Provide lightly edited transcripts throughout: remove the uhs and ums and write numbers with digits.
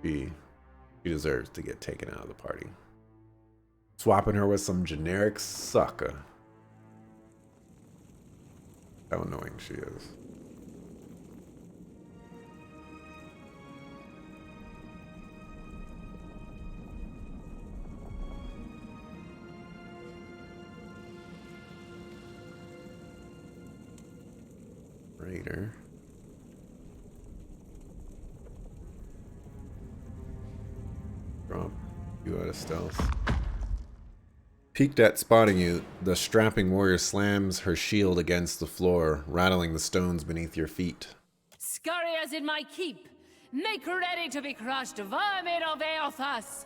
She deserves to get taken out of the party. Swapping her with some generic sucker. How annoying she is. Raider. Drop you out of stealth. Peeked at spotting you, the strapping warrior slams her shield against the floor, rattling the stones beneath your feet. Scurriers in my keep! Make ready to be crushed, vermin of Eothas!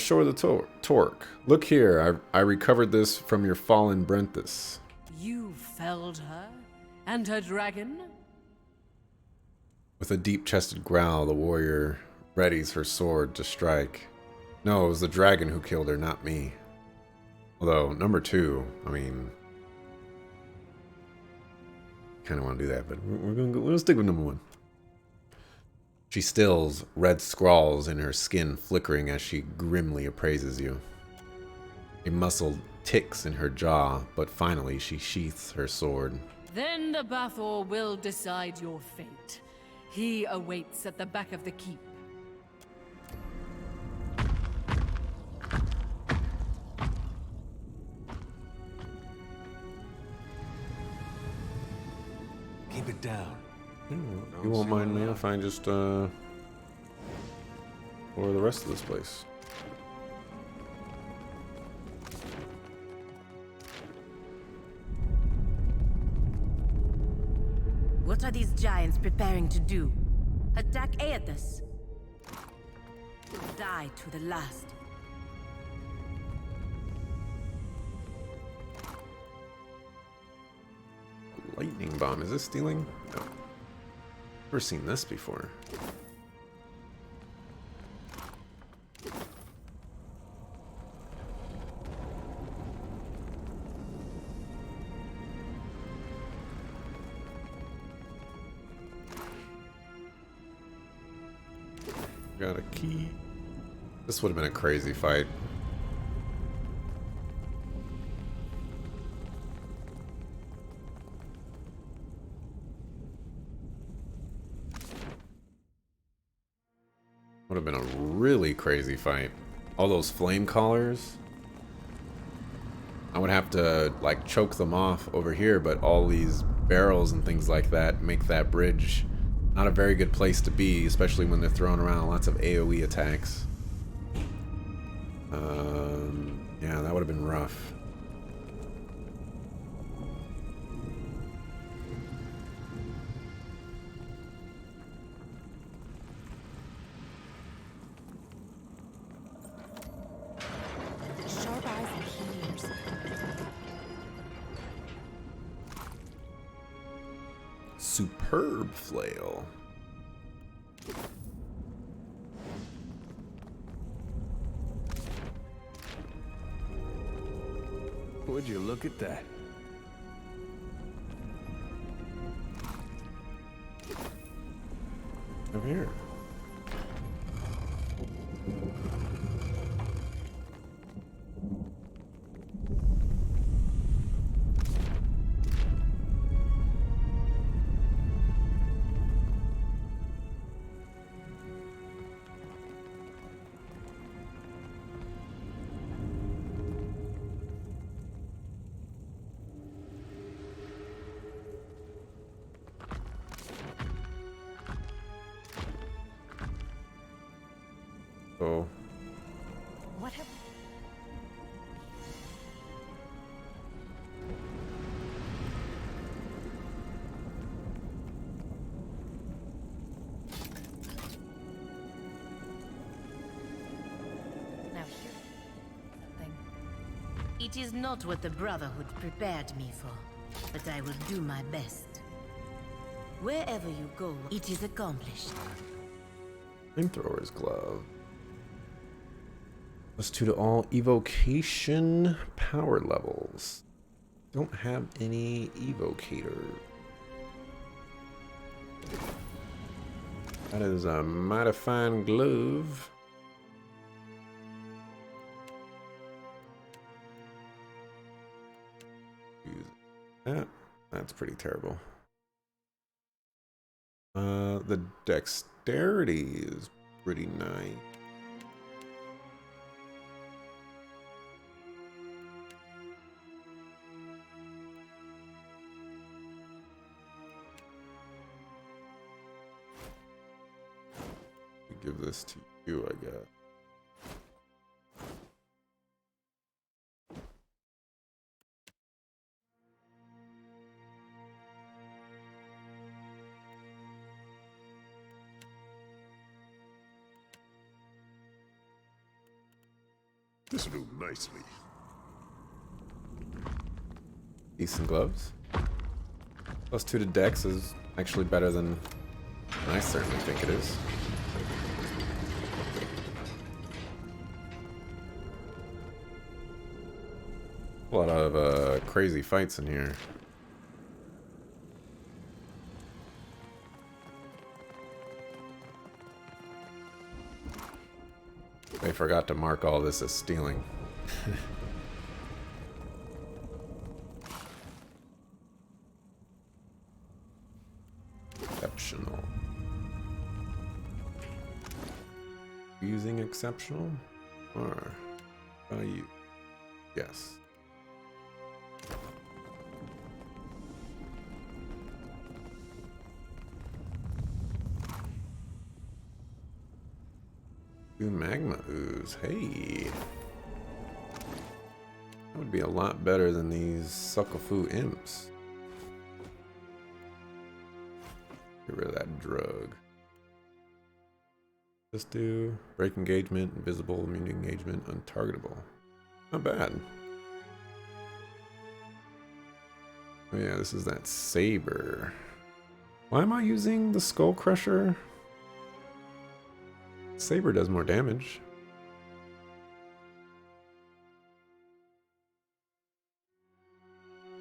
Show her the torque. Look here, I recovered this from your fallen Brenthus. You felled her? And her dragon? With a deep-chested growl, the warrior readies her sword to strike. No, it was the dragon who killed her, not me. Although, number 2, I mean... kind of want to do that, but we're gonna stick with number 1. She stills, red scrawls in her skin flickering as she grimly appraises you. A muscle ticks in her jaw, but finally she sheaths her sword. Then the Bathor will decide your fate. He awaits at the back of the keep. Keep it down. You won't mind me if I just, or the rest of this place. What are these giants preparing to do? Attack Aethys? Die to the last. Lightning bomb, is this stealing? No. Never seen this before. Got a key. This would have been a crazy fight. Would have been a really crazy fight. All those flame collars. I would have to like choke them off over here, but all these barrels and things like that make that bridge not a very good place to be, especially when they're throwing around lots of AoE attacks. Yeah, that would have been rough. Sharp eyes and keen ears. Superb flail. Would you look at that? Over here. So What have... Now here. Something. It is not what the Brotherhood prepared me for, but I will do my best. Wherever you go, it is accomplished. flamethrower's glove. +2 to all evocation power levels. Don't have any evocator. That is a mighty fine glove. Use that. That's pretty terrible. The dexterity is pretty nice. Give this to you, I guess. This'll do nicely. Decent gloves. +2 to dex is actually better than I certainly think it is. A lot of crazy fights in here. They forgot to mark all this as stealing. Exceptional. Using exceptional? Or you? Yes. Magma ooze. Hey. That would be a lot better than these Suckafu imps. Get rid of that drug. Just do break engagement, invisible, immune engagement, untargetable. Not bad. Oh yeah, this is that saber. Why am I using the Skull Crusher? Saber does more damage.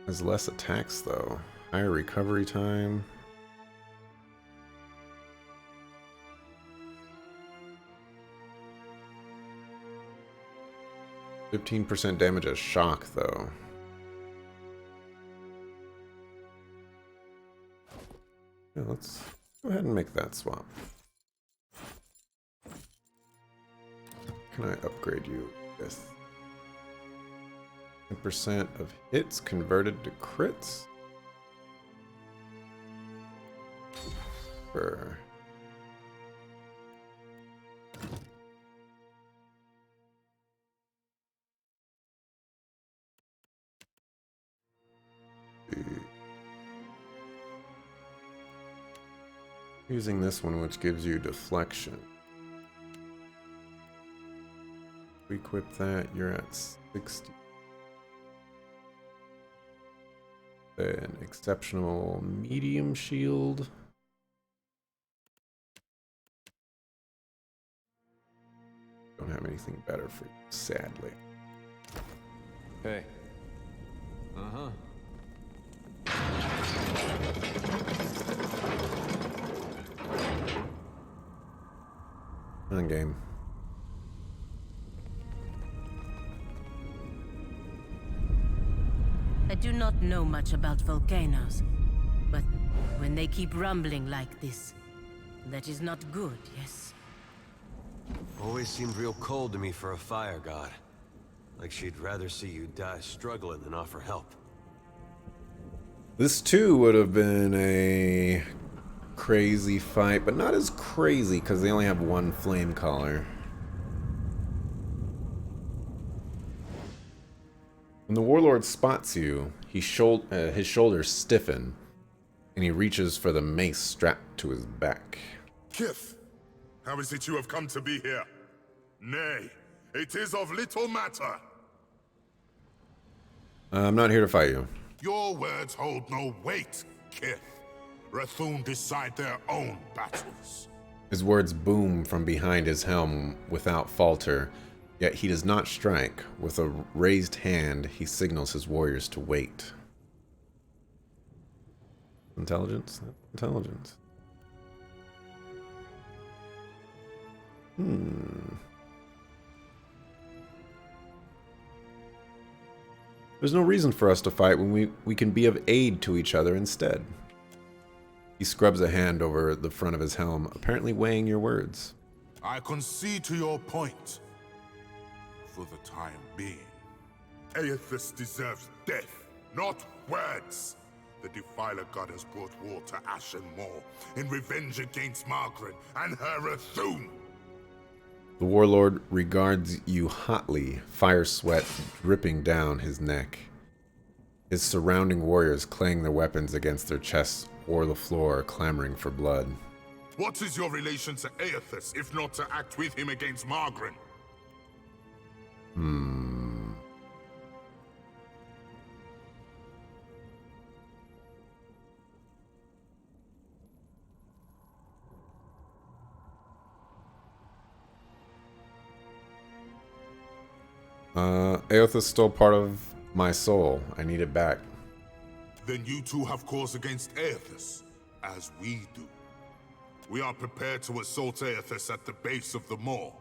Has less attacks though. Higher recovery time. %15 damage as shock though. Yeah, let's go ahead and make that swap. Can I upgrade you with 10% of hits converted to crits? For using this one, which gives you deflection. Equip that, you're at 60. An exceptional medium shield. Don't have anything better for you, sadly. Hey. Uh-huh. On game. I do not know much about volcanoes, but when they keep rumbling like this, that is not good, yes? Always seemed real cold to me for a fire god. Like she'd rather see you die struggling than offer help. This too would have been a crazy fight, but not as crazy because they only have one flame collar. When the warlord spots you, his shoulders stiffen, and he reaches for the mace strapped to his back. Kith, how is it you have come to be here? Nay, it is of little matter. I'm not here to fight you. Your words hold no weight, Kith. Rathun decide their own battles. His words boom from behind his helm without falter, yet he does not strike. With a raised hand, he signals his warriors to wait. Intelligence? Intelligence. There's no reason for us to fight when we can be of aid to each other instead. He scrubs a hand over the front of his helm, apparently weighing your words. I concede to your point. For the time being. Aethys deserves death, not words. The Defiler God has brought war to Ashen Moor in revenge against Margaret and her Athun. The warlord regards you hotly, fire sweat dripping down his neck. His surrounding warriors clang their weapons against their chests or the floor, clamoring for blood. What is your relation to Aethys, if not to act with him against Margaret? Aethys stole part of my soul. I need it back. Then you two have cause against Aethys, as we do. We are prepared to assault Aethys at the base of the moor.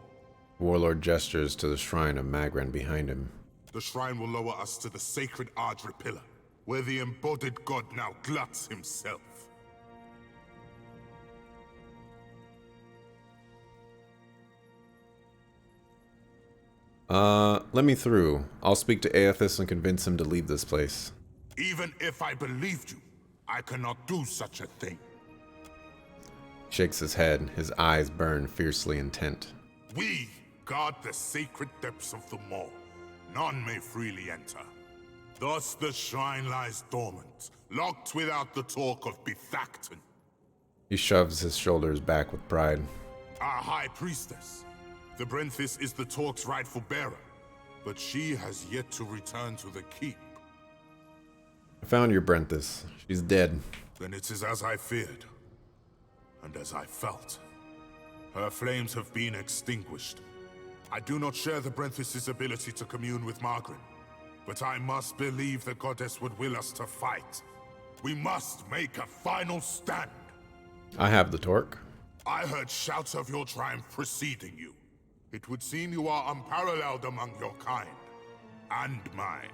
Warlord gestures to the shrine of Magran behind him. The shrine will lower us to the sacred Ardra Pillar, where the embodied god now gluts himself. Let me through. I'll speak to Aethys and convince him to leave this place. Even if I believed you, I cannot do such a thing. Shakes his head, his eyes burn fiercely intent. We guard the sacred depths of the moor. None may freely enter. Thus the shrine lies dormant, locked without the talk of Bethacton. He shoves his shoulders back with pride. Our high priestess. The Brenthis is the talk's rightful bearer, but she has yet to return to the keep. I found your Brenthis. She's dead. Then it is as I feared, and as I felt. Her flames have been extinguished. I do not share the Brenthis' ability to commune with Margaret, but I must believe the goddess would will us to fight. We must make a final stand. I have the torque. I heard shouts of your triumph preceding you. It would seem you are unparalleled among your kind. And mine.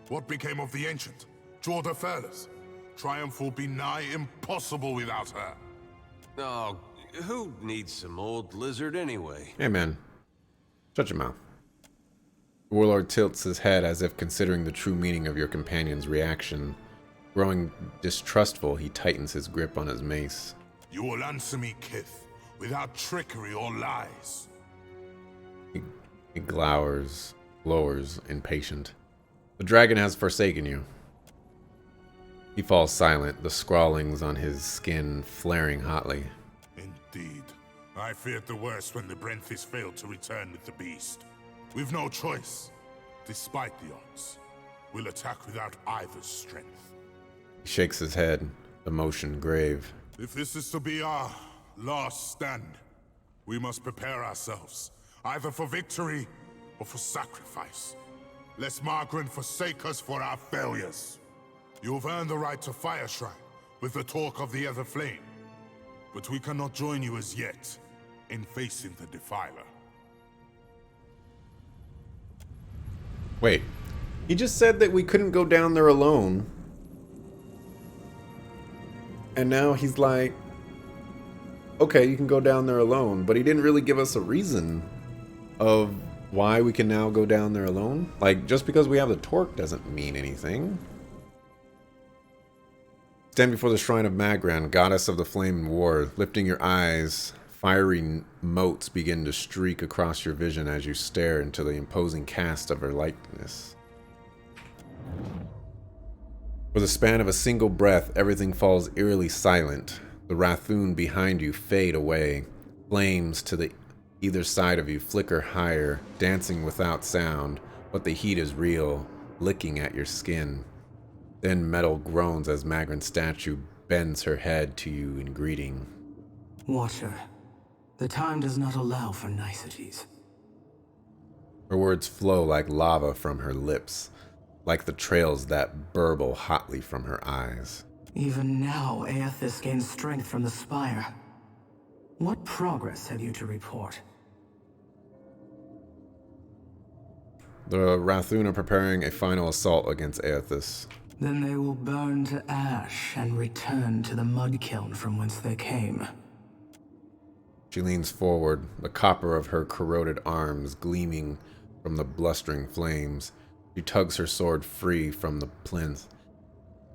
What became of the Ancient? Jorda Fairless? Triumph will be nigh impossible without her. Oh, who needs some old lizard anyway? Hey man, shut your mouth. The warlord tilts his head as if considering the true meaning of your companion's reaction. Growing distrustful, he tightens his grip on his mace. You will answer me, Kith, without trickery or lies. He glowers, impatient. The dragon has forsaken you. He falls silent, the scrawlings on his skin flaring hotly. Indeed. I feared the worst when the Brenthis failed to return with the beast. We've no choice. Despite the odds, we'll attack without either's strength. He shakes his head, emotion grave. If this is to be our last stand, we must prepare ourselves, either for victory or for sacrifice. Lest Margaret forsake us for our failures. You've earned the right to Fire Shrine, with the talk of the Ever Flame. But we cannot join you as yet, in facing the Defiler. Wait, he just said that we couldn't go down there alone. And now he's like, okay, you can go down there alone, but he didn't really give us a reason of why we can now go down there alone. Like, just because we have the torque doesn't mean anything. Stand before the shrine of Magran, goddess of the flame and war. Lifting your eyes, fiery motes begin to streak across your vision as you stare into the imposing cast of her likeness. For the span of a single breath, everything falls eerily silent. The Rathun behind you fade away. Flames to either side of you flicker higher, dancing without sound, but the heat is real, licking at your skin. Then metal groans as Magran's statue bends her head to you in greeting. Watcher, the time does not allow for niceties. Her words flow like lava from her lips, like the trails that burble hotly from her eyes. Even now, Aethys gains strength from the spire. What progress have you to report? The Rathoon are preparing a final assault against Aethys. Then they will burn to ash and return to the mud kiln from whence they came. She leans forward, the copper of her corroded arms gleaming from the blustering flames. She tugs her sword free from the plinth,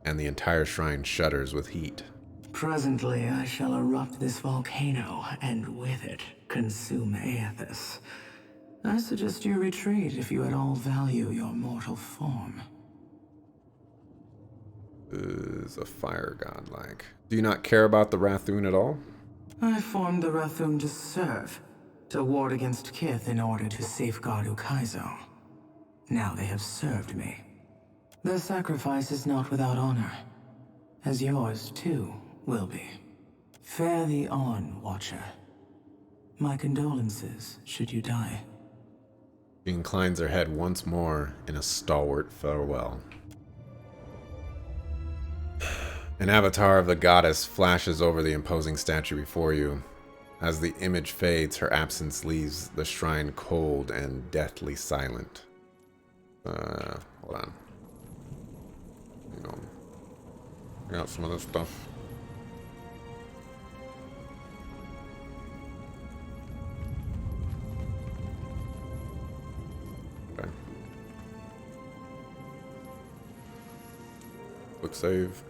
and the entire shrine shudders with heat. Presently, I shall erupt this volcano, and with it, consume Aethys. I suggest you retreat if you at all value your mortal form. Is a fire godlike. Do you not care about the Rathoon at all? I formed the Rathoon to serve, to ward against Kith in order to safeguard Ukaizo. Now they have served me. Their sacrifice is not without honor, as yours, too, will be. Fare thee on, Watcher. My condolences, should you die. She inclines her head once more in a stalwart farewell. An avatar of the goddess flashes over the imposing statue before you. As the image fades, her absence leaves the shrine cold and deathly silent. Hold on. You know, I got some of this stuff. Okay. Quick save.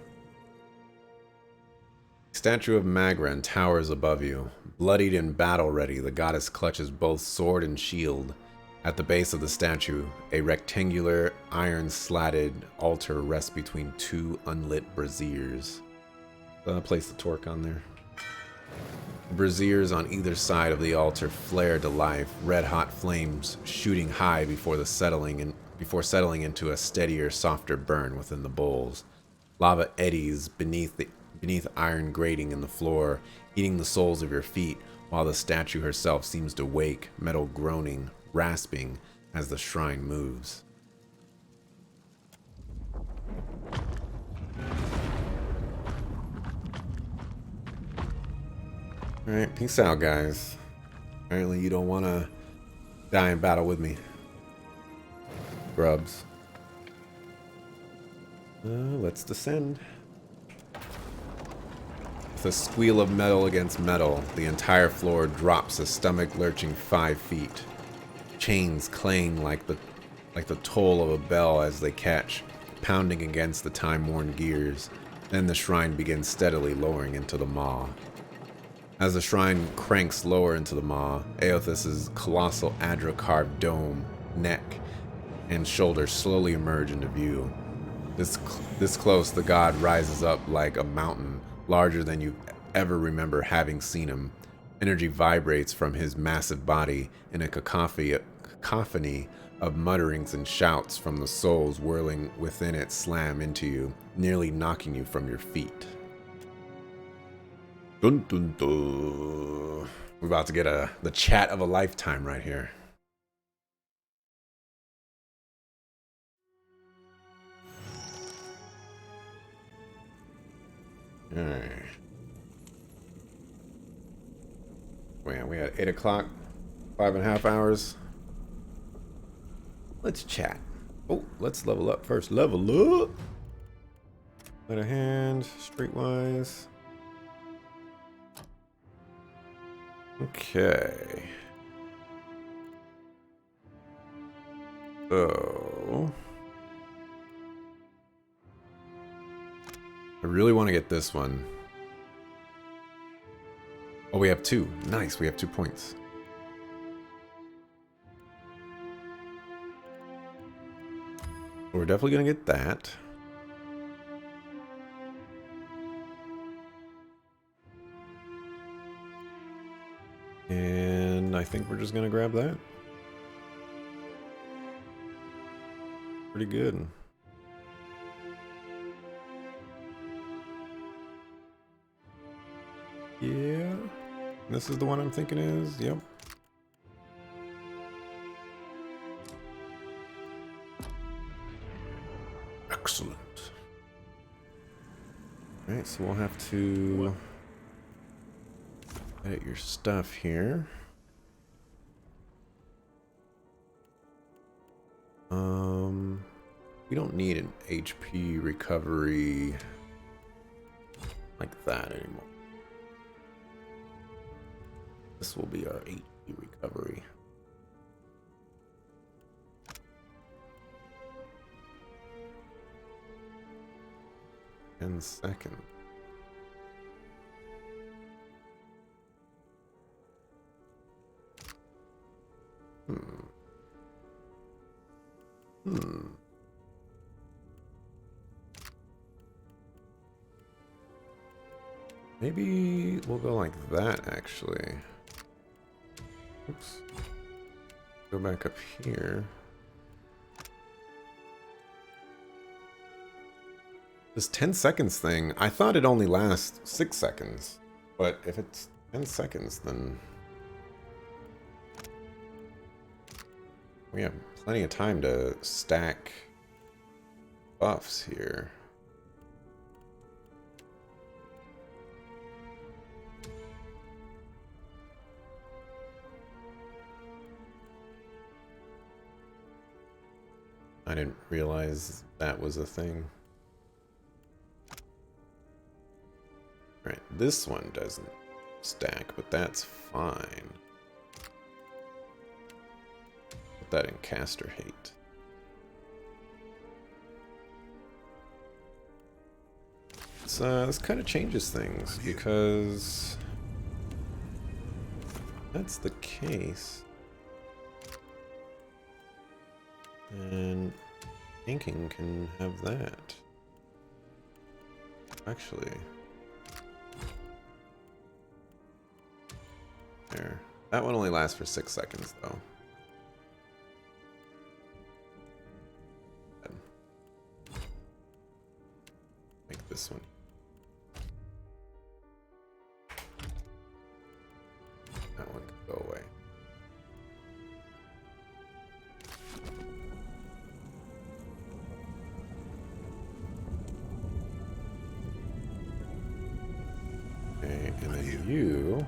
Statue of Magran towers above you. Bloodied and battle-ready, the goddess clutches both sword and shield. At the base of the statue, a rectangular, iron-slatted altar rests between two unlit braziers. Place the torque on there. The braziers on either side of the altar flare to life, red-hot flames shooting high before settling into a steadier, softer burn within the bowls. Lava eddies beneath iron grating in the floor, eating the soles of your feet, while the statue herself seems to wake, metal groaning, rasping as the shrine moves. Alright, peace out, guys. Apparently you don't want to die in battle with me. Grubs. Let's descend. With a squeal of metal against metal, the entire floor drops, a stomach lurching 5 feet. Chains clang like the toll of a bell as they catch, pounding against the time-worn gears. Then the shrine begins steadily lowering into the maw. As the shrine cranks lower into the maw, Aethys's colossal Adra-carved dome, neck, and shoulders slowly emerge into view. This close, the god rises up like a mountain, larger than you ever remember having seen him. Energy vibrates from his massive body in a cacophony of mutterings and shouts from the souls whirling within it slam into you, nearly knocking you from your feet. Dun dun dun. We're about to get the chat of a lifetime right here. Alright. Man, we had 8 o'clock, 5.5 hours. Let's chat. Oh, let's level up first. Level up. Let a hand, streetwise. Okay. So I really want to get this one. Oh, we have 2. Nice, we have 2 points. We're definitely going to get that. And I think we're just going to grab that. Pretty good. Yeah. This is the one I'm thinking is. Yep. Excellent. Alright, so we'll have to edit your stuff here. We don't need an HP recovery like that anymore. This will be our HP recovery. In second. Maybe we'll go like that, actually. Oops. Go back up here. This 10 seconds thing, I thought it only lasts 6 seconds. But if it's 10 seconds, then we have plenty of time to stack buffs here. I didn't realize that was a thing. Right, this one doesn't stack, but that's fine. Put that in caster hate. So this kind of changes things, because if that's the case, and inking can have that. Actually, there. That one only lasts for 6 seconds, though. Make this one. That one can go away. Okay, and then you.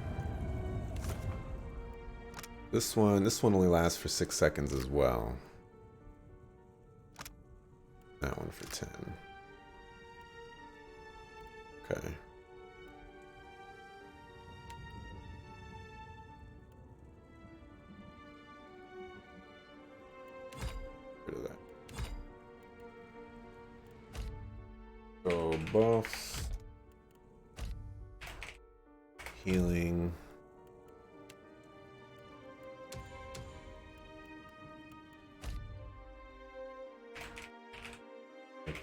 This one only lasts for 6 seconds as well. That one for 10. Okay. Rid of that. So buffs. Healing.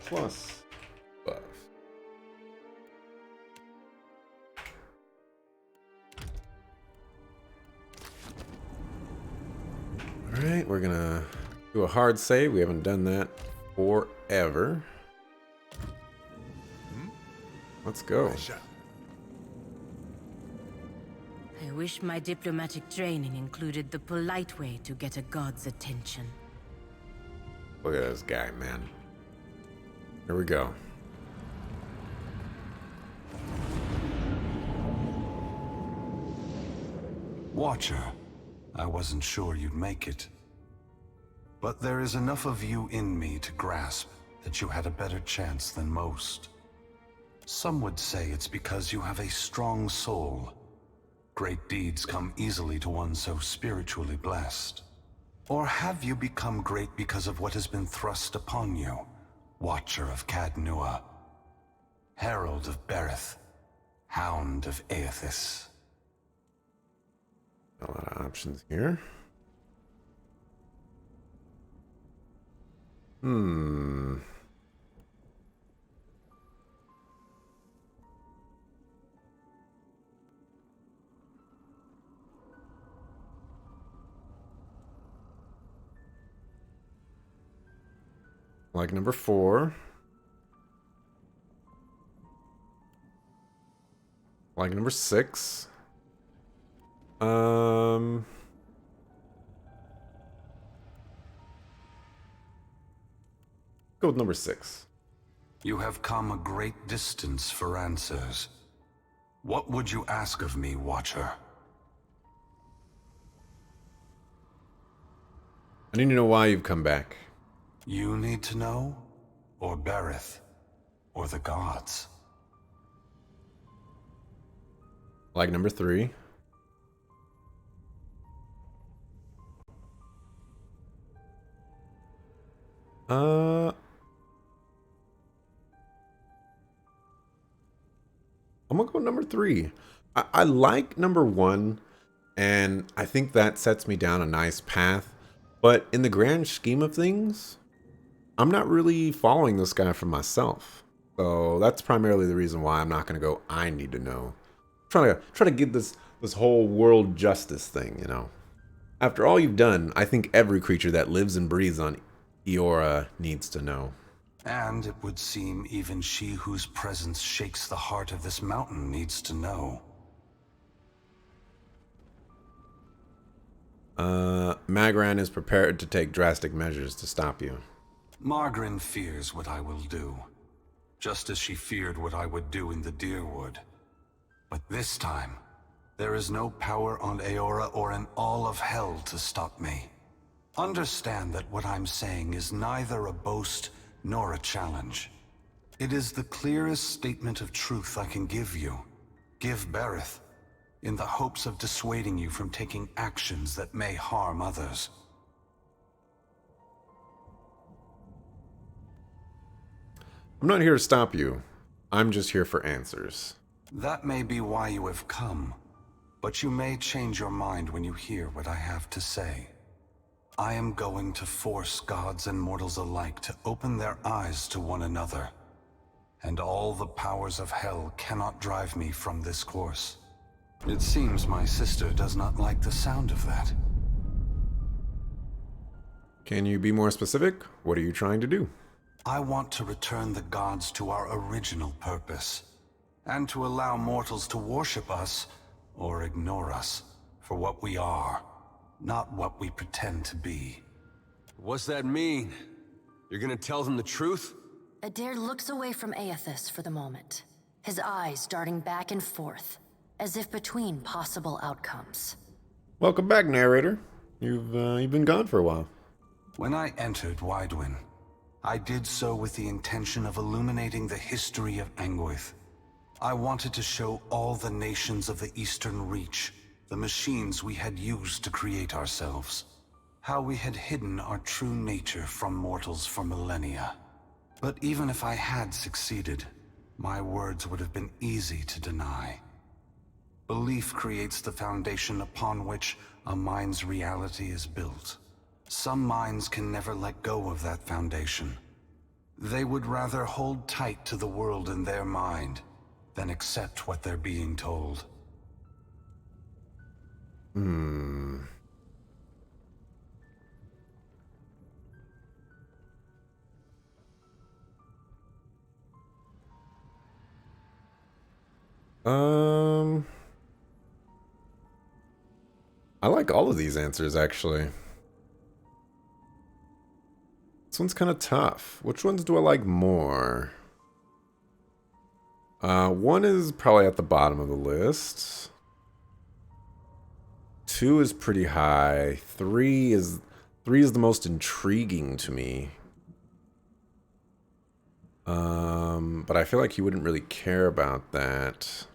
Plus buff. Alright, we're gonna do a hard save. We haven't done that forever. Let's go. I wish my diplomatic training included the polite way to get a god's attention. Look at this guy, man. Here we go. Watcher, I wasn't sure you'd make it. But there is enough of you in me to grasp that you had a better chance than most. Some would say it's because you have a strong soul. Great deeds come easily to one so spiritually blessed. Or have you become great because of what has been thrust upon you? Watcher of Cadnua, Herald of Berith, Hound of Aethys. A lot of options here. Like number 4. Like number 6. Go with number 6. You have come a great distance for answers. What would you ask of me, Watcher? I need to know why you've come back. You need to know? Or Berith? Or the gods? Like number 3. I'm gonna go number 3. I like number 1, and I think that sets me down a nice path. But in the grand scheme of things, I'm not really following this guy for myself. So that's primarily the reason why I'm not gonna go, I need to know. Try to give this whole world justice thing, you know. After all you've done, I think every creature that lives and breathes on Eora needs to know. And it would seem even she whose presence shakes the heart of this mountain needs to know. Magran is prepared to take drastic measures to stop you. Margren fears what I will do, just as she feared what I would do in the Deerwood. But this time, there is no power on Eora or in all of hell to stop me. Understand that what I'm saying is neither a boast nor a challenge. It is the clearest statement of truth I can give you, give Berith, in the hopes of dissuading you from taking actions that may harm others. I'm not here to stop you. I'm just here for answers. That may be why you have come, but you may change your mind when you hear what I have to say. I am going to force gods and mortals alike to open their eyes to one another. And all the powers of hell cannot drive me from this course. It seems my sister does not like the sound of that. Can you be more specific? What are you trying to do? I want to return the gods to our original purpose, and to allow mortals to worship us, or ignore us, for what we are, not what we pretend to be. What's that mean? You're gonna tell them the truth? Adair looks away from Aethys for the moment, his eyes darting back and forth, as if between possible outcomes. Welcome back, narrator. You've been gone for a while. When I entered Widewin, I did so with the intention of illuminating the history of Anguith. I wanted to show all the nations of the Eastern Reach the machines we had used to create ourselves, how we had hidden our true nature from mortals for millennia. But even if I had succeeded, my words would have been easy to deny. Belief creates the foundation upon which a mind's reality is built. Some minds can never let go of that foundation. They would rather hold tight to the world in their mind than accept what they're being told. I like all of these answers, actually. This one's kind of tough. Which ones do I like more? One is probably at the bottom of the list. 2 is pretty high. 3 is the most intriguing to me. But I feel like you wouldn't really care about that.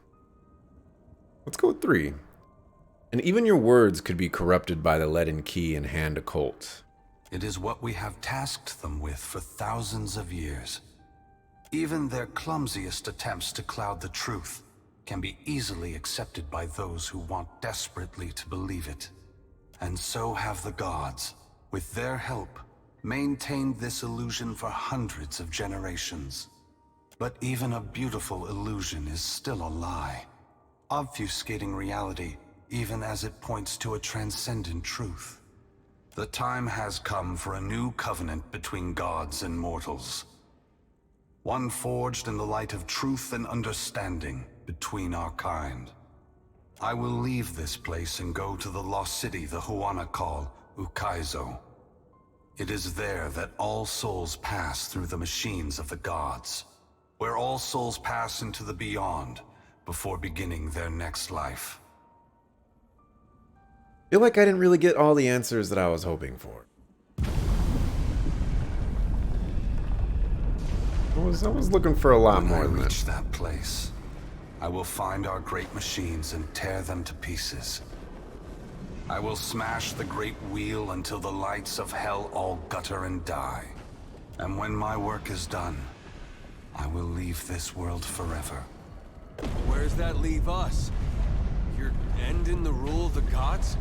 Let's go with 3. And even your words could be corrupted by the leaden key and hand occult. It is what we have tasked them with for thousands of years. Even their clumsiest attempts to cloud the truth can be easily accepted by those who want desperately to believe it. And so have the gods, with their help, maintained this illusion for hundreds of generations. But even a beautiful illusion is still a lie, obfuscating reality even as it points to a transcendent truth. The time has come for a new covenant between gods and mortals. One forged in the light of truth and understanding between our kind. I will leave this place and go to the lost city the Huana call Ukaizo. It is there that all souls pass through the machines of the gods, where all souls pass into the beyond before beginning their next life. I feel like I didn't really get all the answers that I was hoping for. I was looking for a lot When I more than reach that. that place, I will find our great machines and tear them to pieces. I will smash the great wheel until the lights of hell all gutter and die. And when my work is done, I will leave this world forever. Where's that leave us? You're ending the rule of the gods?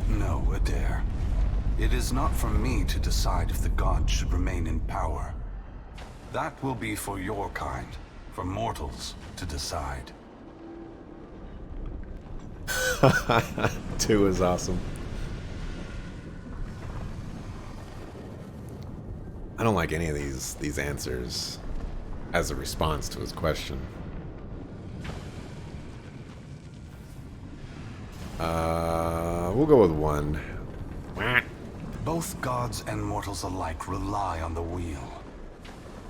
No, Adair. It is not for me to decide if the gods should remain in power. That will be for your kind, for mortals to decide. 2 is awesome. I don't like any of these answers as a response to his question. We'll go with 1. Both gods and mortals alike rely on the wheel.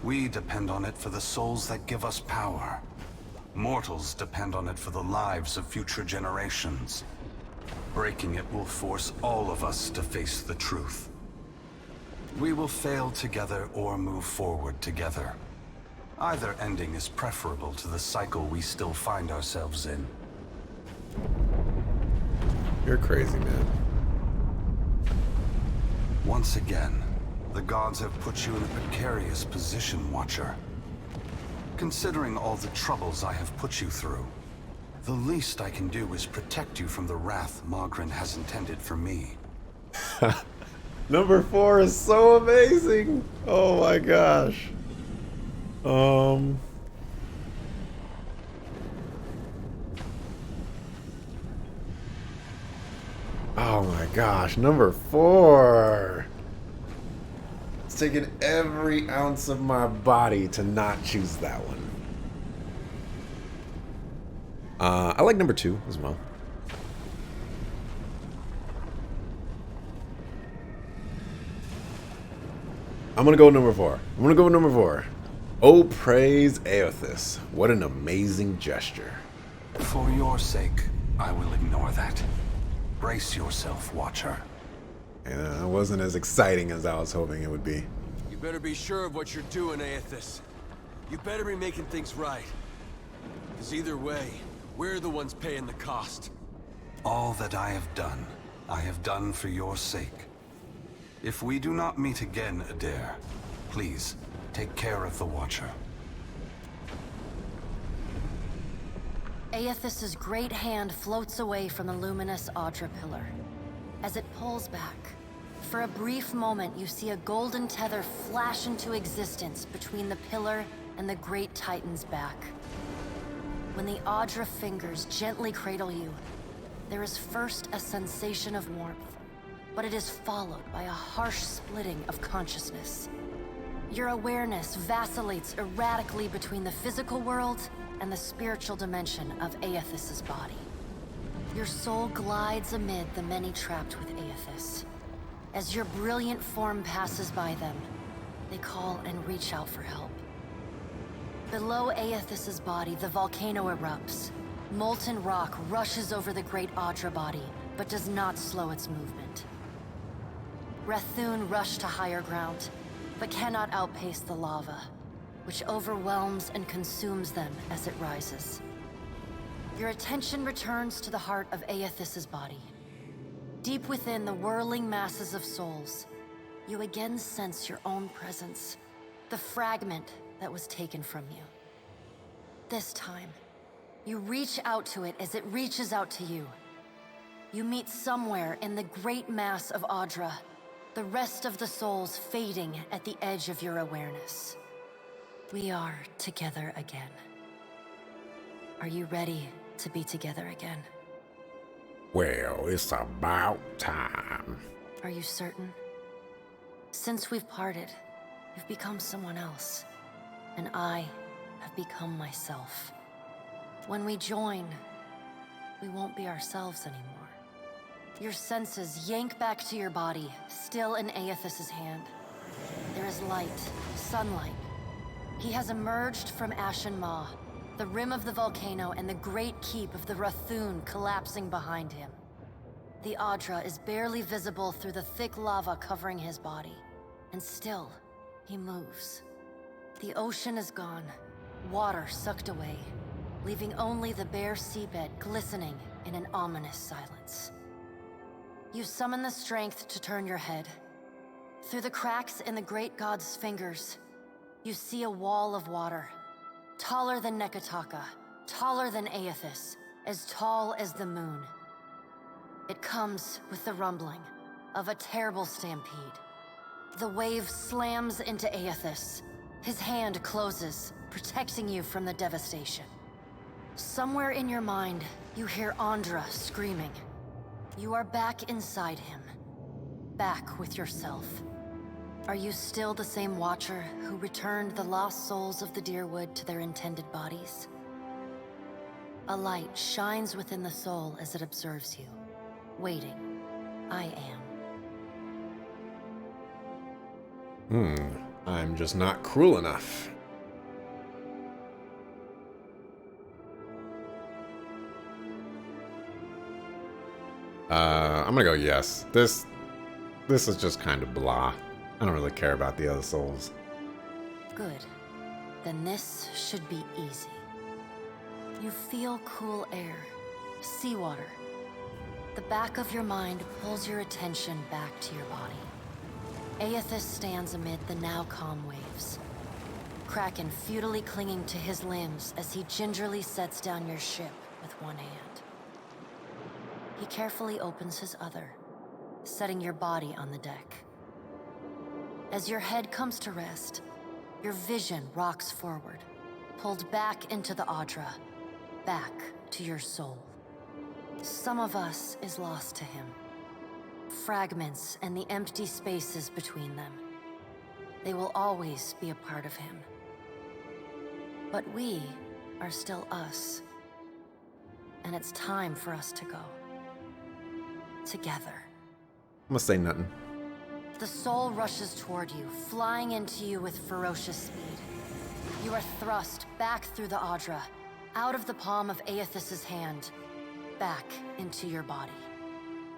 We depend on it for the souls that give us power. Mortals depend on it for the lives of future generations. Breaking it will force all of us to face the truth. We will fail together or move forward together. Either ending is preferable to the cycle we still find ourselves in. You're crazy, man. Once again, the gods have put you in a precarious position, Watcher. Considering all the troubles I have put you through, the least I can do is protect you from the wrath Magrin has intended for me. Number 4 is so amazing. Oh my gosh. Oh my gosh, number 4. It's taken every ounce of my body to not choose that one. I like number 2 as well. I'm gonna go with number 4. I'm gonna go with number 4. Oh, praise Aothis. What an amazing gesture. For your sake, I will ignore that. Brace yourself, Watcher. Yeah, it wasn't as exciting as I was hoping it would be. You better be sure of what you're doing, Aethys. You better be making things right. Because either way, we're the ones paying the cost. All that I have done for your sake. If we do not meet again, Adair, please, take care of the Watcher. Aethys' great hand floats away from the luminous Audra pillar. As it pulls back, for a brief moment you see a golden tether flash into existence between the pillar and the great Titan's back. When the Audra fingers gently cradle you, there is first a sensation of warmth, but it is followed by a harsh splitting of consciousness. Your awareness vacillates erratically between the physical world and the spiritual dimension of Aethys' body. Your soul glides amid the many trapped with Aethys. As your brilliant form passes by them, they call and reach out for help. Below Aethys' body, the volcano erupts. Molten rock rushes over the great Audra body, but does not slow its movement. Rathun rush to higher ground, but cannot outpace the lava, which overwhelms and consumes them as it rises. Your attention returns to the heart of Aethys' body. Deep within the whirling masses of souls, you again sense your own presence, the fragment that was taken from you. This time, you reach out to it as it reaches out to you. You meet somewhere in the great mass of Audra, the rest of the souls fading at the edge of your awareness. We are together again. Are you ready to be together again? Well, it's about time. Are you certain? Since we've parted, you've become someone else, and I have become myself. When we join, we won't be ourselves anymore. Your senses yank back to your body, still in Aethys' hand. There is light, sunlight. He has emerged from Ashen Maw, the rim of the volcano and the great keep of the Rathun collapsing behind him. The Audra is barely visible through the thick lava covering his body, and still, he moves. The ocean is gone, water sucked away, leaving only the bare seabed glistening in an ominous silence. You summon the strength to turn your head. Through the cracks in the great god's fingers, you see a wall of water, taller than Nekataka, taller than Aethys, as tall as the moon. It comes with the rumbling of a terrible stampede. The wave slams into Aethys. His hand closes, protecting you from the devastation. Somewhere in your mind, you hear Andra screaming. You are back inside him. Back with yourself. Are you still the same Watcher who returned the lost souls of the Deerwood to their intended bodies? A light shines within the soul as it observes you. Waiting. I am. I'm just not cruel enough. I'm gonna go yes. This is just kind of blah. I don't really care about the other souls. Good. Then this should be easy. You feel cool air, seawater. The back of your mind pulls your attention back to your body. Aethys stands amid the now calm waves. Kraken futilely clinging to his limbs as he gingerly sets down your ship with one hand. He carefully opens his other, setting your body on the deck. As your head comes to rest, your vision rocks forward, pulled back into the Audra, back to your soul. Some of us is lost to him. Fragments and the empty spaces between them. They will always be a part of him. But we are still us. And it's time for us to go. Together. I'm gonna say nothing. The soul rushes toward you, flying into you with ferocious speed. You are thrust back through the Audra, out of the palm of Aethys' hand, back into your body.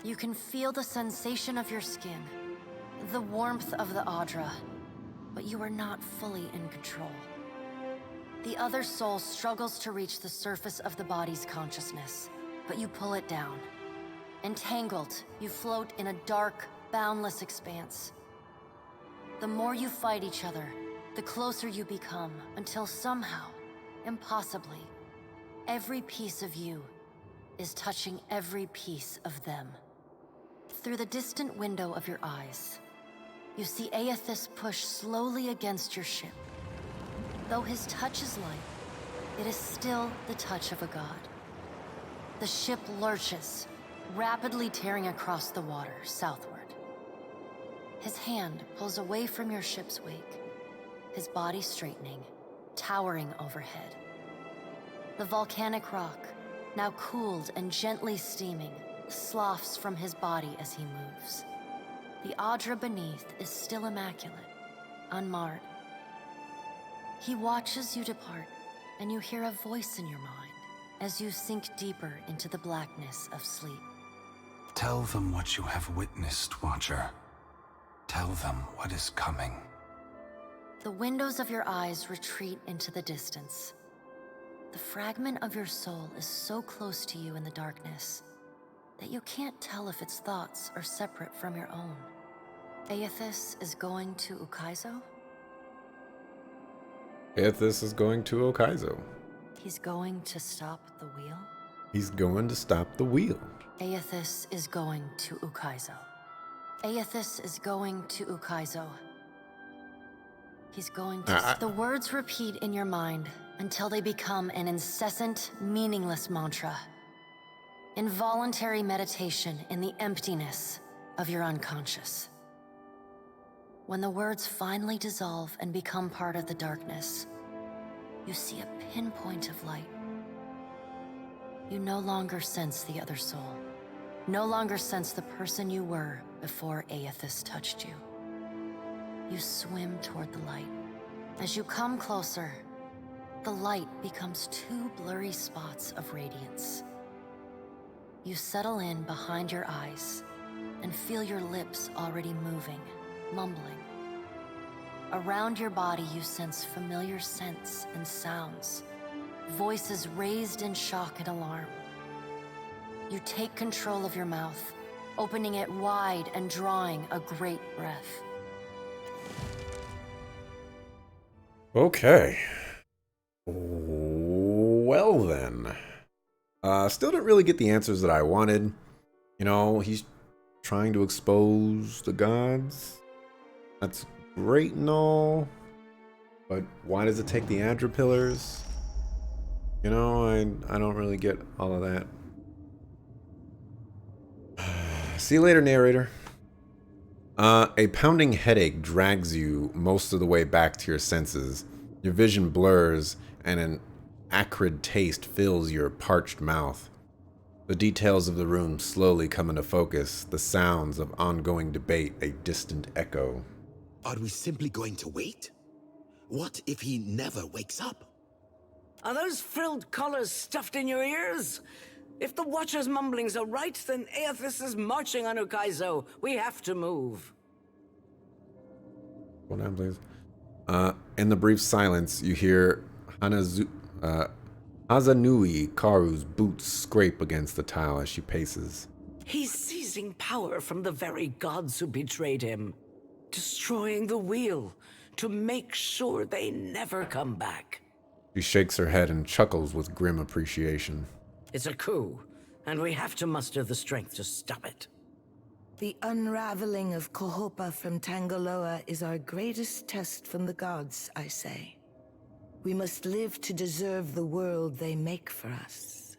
You can feel the sensation of your skin, the warmth of the Audra, but you are not fully in control. The other soul struggles to reach the surface of the body's consciousness, but you pull it down. Entangled, you float in a dark, boundless expanse. The more you fight each other, the closer you become, until somehow, impossibly, every piece of you is touching every piece of them. Through the distant window of your eyes, you see Aethys push slowly against your ship. Though his touch is light, it is still the touch of a god. The ship lurches, rapidly tearing across the water southward. His hand pulls away from your ship's wake, his body straightening, towering overhead. The volcanic rock, now cooled and gently steaming, sloughs from his body as he moves. The Audra beneath is still immaculate, unmarred. He watches you depart, and you hear a voice in your mind as you sink deeper into the blackness of sleep. Tell them what you have witnessed, Watcher. Tell them what is coming. The windows of your eyes retreat into the distance. The fragment of your soul is so close to you in the darkness that you can't tell if its thoughts are separate from your own. Aethys is going to Ukaizo? Aethys is going to Okaizo. He's going to stop the wheel? He's going to stop the wheel. Aethys is going to Ukaizo. Aethys is going to Ukaizo. He's going to... The words repeat in your mind until they become an incessant, meaningless mantra. Involuntary meditation in the emptiness of your unconscious. When the words finally dissolve and become part of the darkness, you see a pinpoint of light. You no longer sense the other soul. No longer sense the person you were before Aethys touched you. You swim toward the light. As you come closer, the light becomes two blurry spots of radiance. You settle in behind your eyes and feel your lips already moving, mumbling. Around your body, you sense familiar scents and sounds. Voices raised in shock and alarm. You take control of your mouth, opening it wide and drawing a great breath. Okay. Well then. Still didn't really get the answers that I wanted. You know, he's trying to expose the gods. That's great and all. But why does it take the Adra-pillars? You know, I don't really get all of that. See you later, narrator. A pounding headache drags you most of the way back to your senses. Your vision blurs, and an acrid taste fills your parched mouth. The details of the room slowly come into focus, the sounds of ongoing debate a distant echo. Are we simply going to wait? What if he never wakes up? Are those frilled collars stuffed in your ears? If the Watcher's mumblings are right, then Aethys is marching on Ukaizo. We have to move. Hold on, please. In the brief silence, you hear Hazanui Karu's boots scrape against the tile as she paces. He's seizing power from the very gods who betrayed him. Destroying the wheel to make sure they never come back. She shakes her head and chuckles with grim appreciation. It's a coup, and we have to muster the strength to stop it. The unraveling of Kohopa from Tangaloa is our greatest test from the gods, I say. We must live to deserve the world they make for us.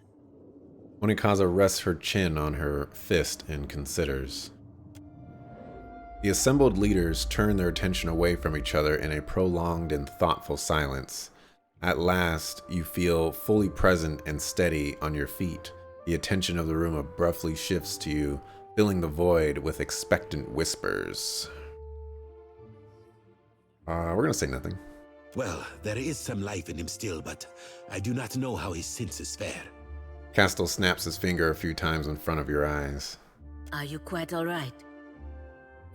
Onikaza rests her chin on her fist and considers. The assembled leaders turn their attention away from each other in a prolonged and thoughtful silence. At last, you feel fully present and steady on your feet. The attention of the room abruptly shifts to you, filling the void with expectant whispers. We're gonna say nothing. Well, there is some life in him still, but I do not know how his senses fare. Castle snaps his finger a few times in front of your eyes. Are you quite all right?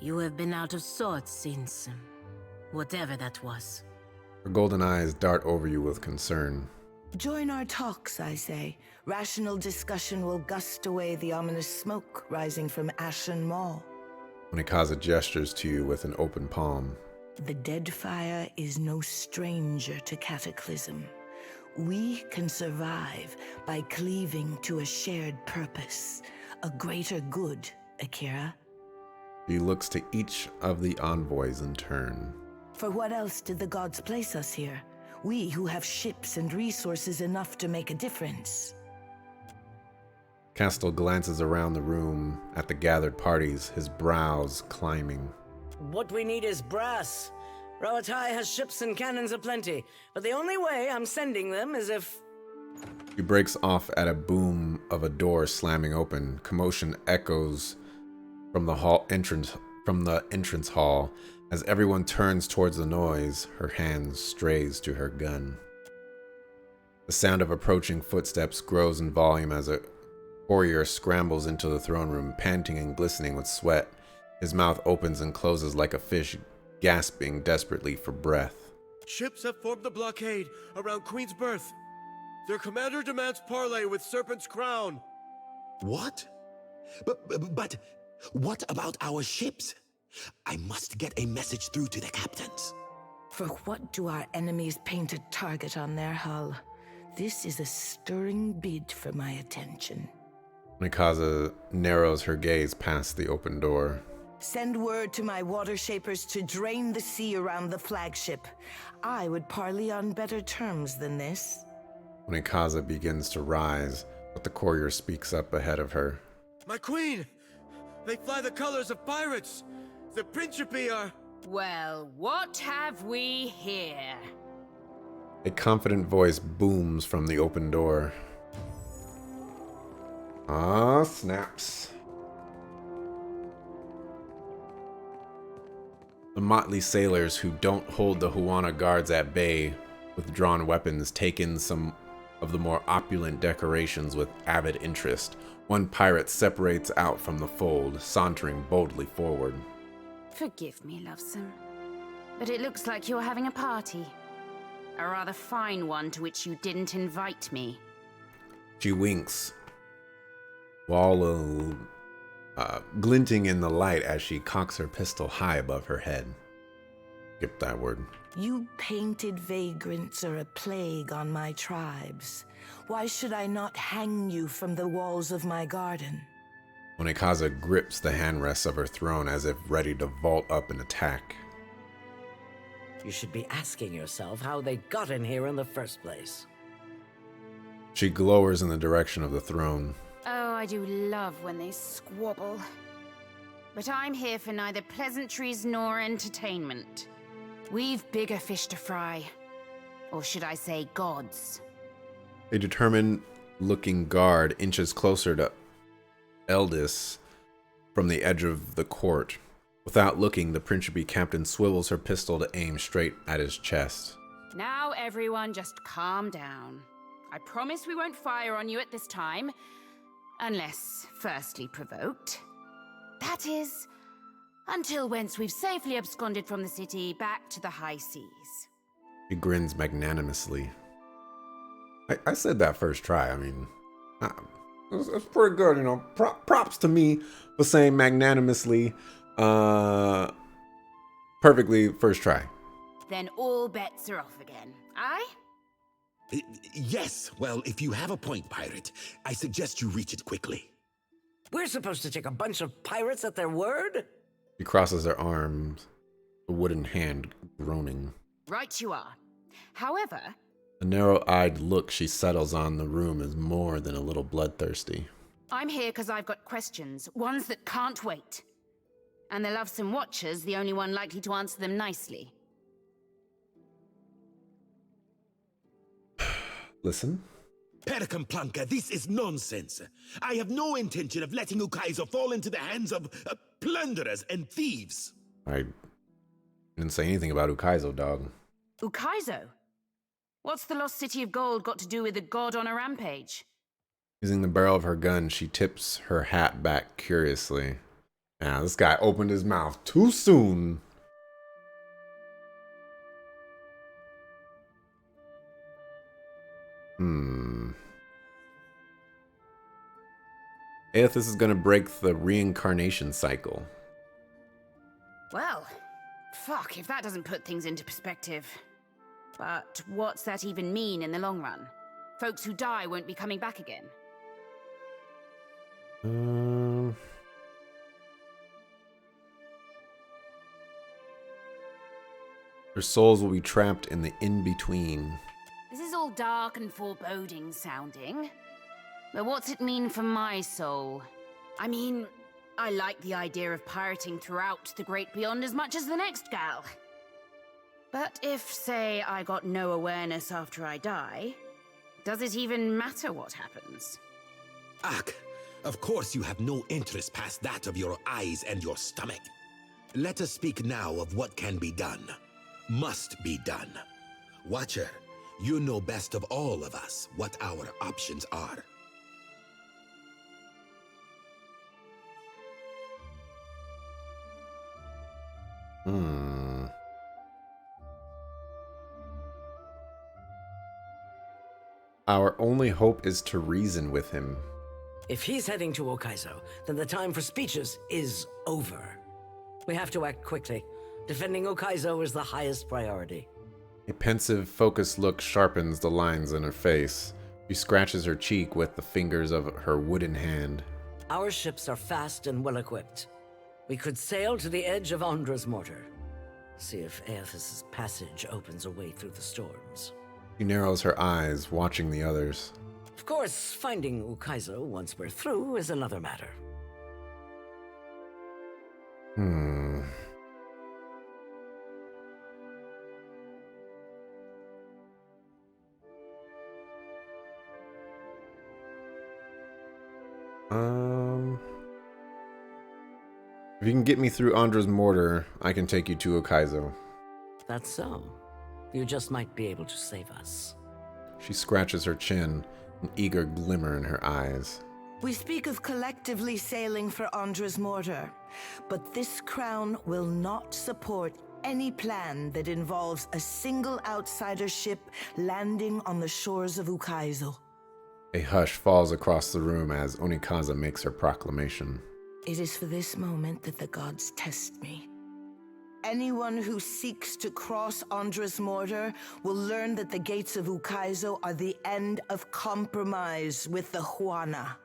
You have been out of sorts since whatever that was. Her golden eyes dart over you with concern. Join our talks, I say. Rational discussion will gust away the ominous smoke rising from Ashen Maw. Onikaza gestures to you with an open palm. The Deadfire is no stranger to cataclysm. We can survive by cleaving to a shared purpose, a greater good, Akira. She looks to each of the envoys in turn. For what else did the gods place us here? We who have ships and resources enough to make a difference. Castle glances around the room at the gathered parties, his brows climbing. What we need is brass. Roatai has ships and cannons aplenty, but the only way I'm sending them is if... He breaks off at a boom of a door slamming open. Commotion echoes from the entrance hall. As everyone turns towards the noise, her hand strays to her gun. The sound of approaching footsteps grows in volume as a courier scrambles into the throne room, panting and glistening with sweat. His mouth opens and closes like a fish, gasping desperately for breath. Ships have formed the blockade around Queen's Birth. Their commander demands parley with Serpent's Crown. What? But what about our ships? I must get a message through to the captains. For what do our enemies paint a target on their hull? This is a stirring bid for my attention. Onikaza narrows her gaze past the open door. Send word to my water shapers to drain the sea around the flagship. I would parley on better terms than this. Onikaza begins to rise, but the courier speaks up ahead of her. My queen! They fly the colors of pirates! The Principi are... Well, what have we here? A confident voice booms from the open door. Ah, snaps. The motley sailors who don't hold the Huana guards at bay with drawn weapons take in some of the more opulent decorations with avid interest. One pirate separates out from the fold, sauntering boldly forward. Forgive me, lovesome. But it looks like you're having a party. A rather fine one to which you didn't invite me. She winks, while glinting in the light as she cocks her pistol high above her head. Skip that word. You painted vagrants are a plague on my tribes. Why should I not hang you from the walls of my garden? Onekaza grips the handrests of her throne as if ready to vault up and attack. You should be asking yourself how they got in here in the first place. She glowers in the direction of the throne. Oh, I do love when they squabble. But I'm here for neither pleasantries nor entertainment. We've bigger fish to fry. Or should I say gods? A determined-looking guard inches closer to Eldis from the edge of the court. Without looking, the Principe captain swivels her pistol to aim straight at his chest. Now everyone just calm down. I promise we won't fire on you at this time. Unless firstly provoked. That is, until once we've safely absconded from the city back to the high seas. He grins magnanimously. I said that first try. I mean, it's pretty good, you know. Props to me for saying magnanimously. Perfectly first try. Then all bets are off again, aye? Yes, well, if you have a point, pirate, I suggest you reach it quickly. We're supposed to take a bunch of pirates at their word? She crosses her arms, a wooden hand groaning. Right you are. However... The narrow-eyed look she settles on the room is more than a little bloodthirsty. I'm here because I've got questions, ones that can't wait. And the Lovesome Watcher's the only one likely to answer them nicely. Listen. Perikamplanka, this is nonsense. I have no intention of letting Ukaizo fall into the hands of plunderers and thieves. I didn't say anything about Ukaizo, dog. Ukaizo? What's the Lost City of Gold got to do with a god on a rampage? Using the barrel of her gun, she tips her hat back curiously. Now, this guy opened his mouth too soon. Aethys is gonna break the reincarnation cycle. Well, fuck if that doesn't put things into perspective. But what's that even mean in the long run? Folks who die won't be coming back again. Their souls will be trapped in the in-between. This is all dark and foreboding sounding. But what's it mean for my soul? I mean, I like the idea of pirating throughout the Great Beyond as much as the next gal. But if, say, I got no awareness after I die, does it even matter what happens? Ak, of course you have no interest past that of your eyes and your stomach. Let us speak now of what can be done. Must be done. Watcher, you know best of all of us what our options are. Our only hope is to reason with him. If he's heading to Ukaizo, then the time for speeches is over. We have to act quickly. Defending Ukaizo is the highest priority. A pensive, focused look sharpens the lines in her face. She scratches her cheek with the fingers of her wooden hand. Our ships are fast and well-equipped. We could sail to the edge of Andra's mortar. See if Aethys' passage opens a way through the storms. She narrows her eyes, watching the others. Of course, finding Ukaizo once we're through is another matter. If you can get me through Andra's mortar, I can take you to Ukaizo. That's so. You just might be able to save us. She scratches her chin, an eager glimmer in her eyes. We speak of collectively sailing for Andra's mortar, but this crown will not support any plan that involves a single outsider ship landing on the shores of Ukaizo. A hush falls across the room as Onikaza makes her proclamation. It is for this moment that the gods test me. Anyone who seeks to cross Andra's Mortar will learn that the gates of Ukaizo are the end of compromise with the Huana.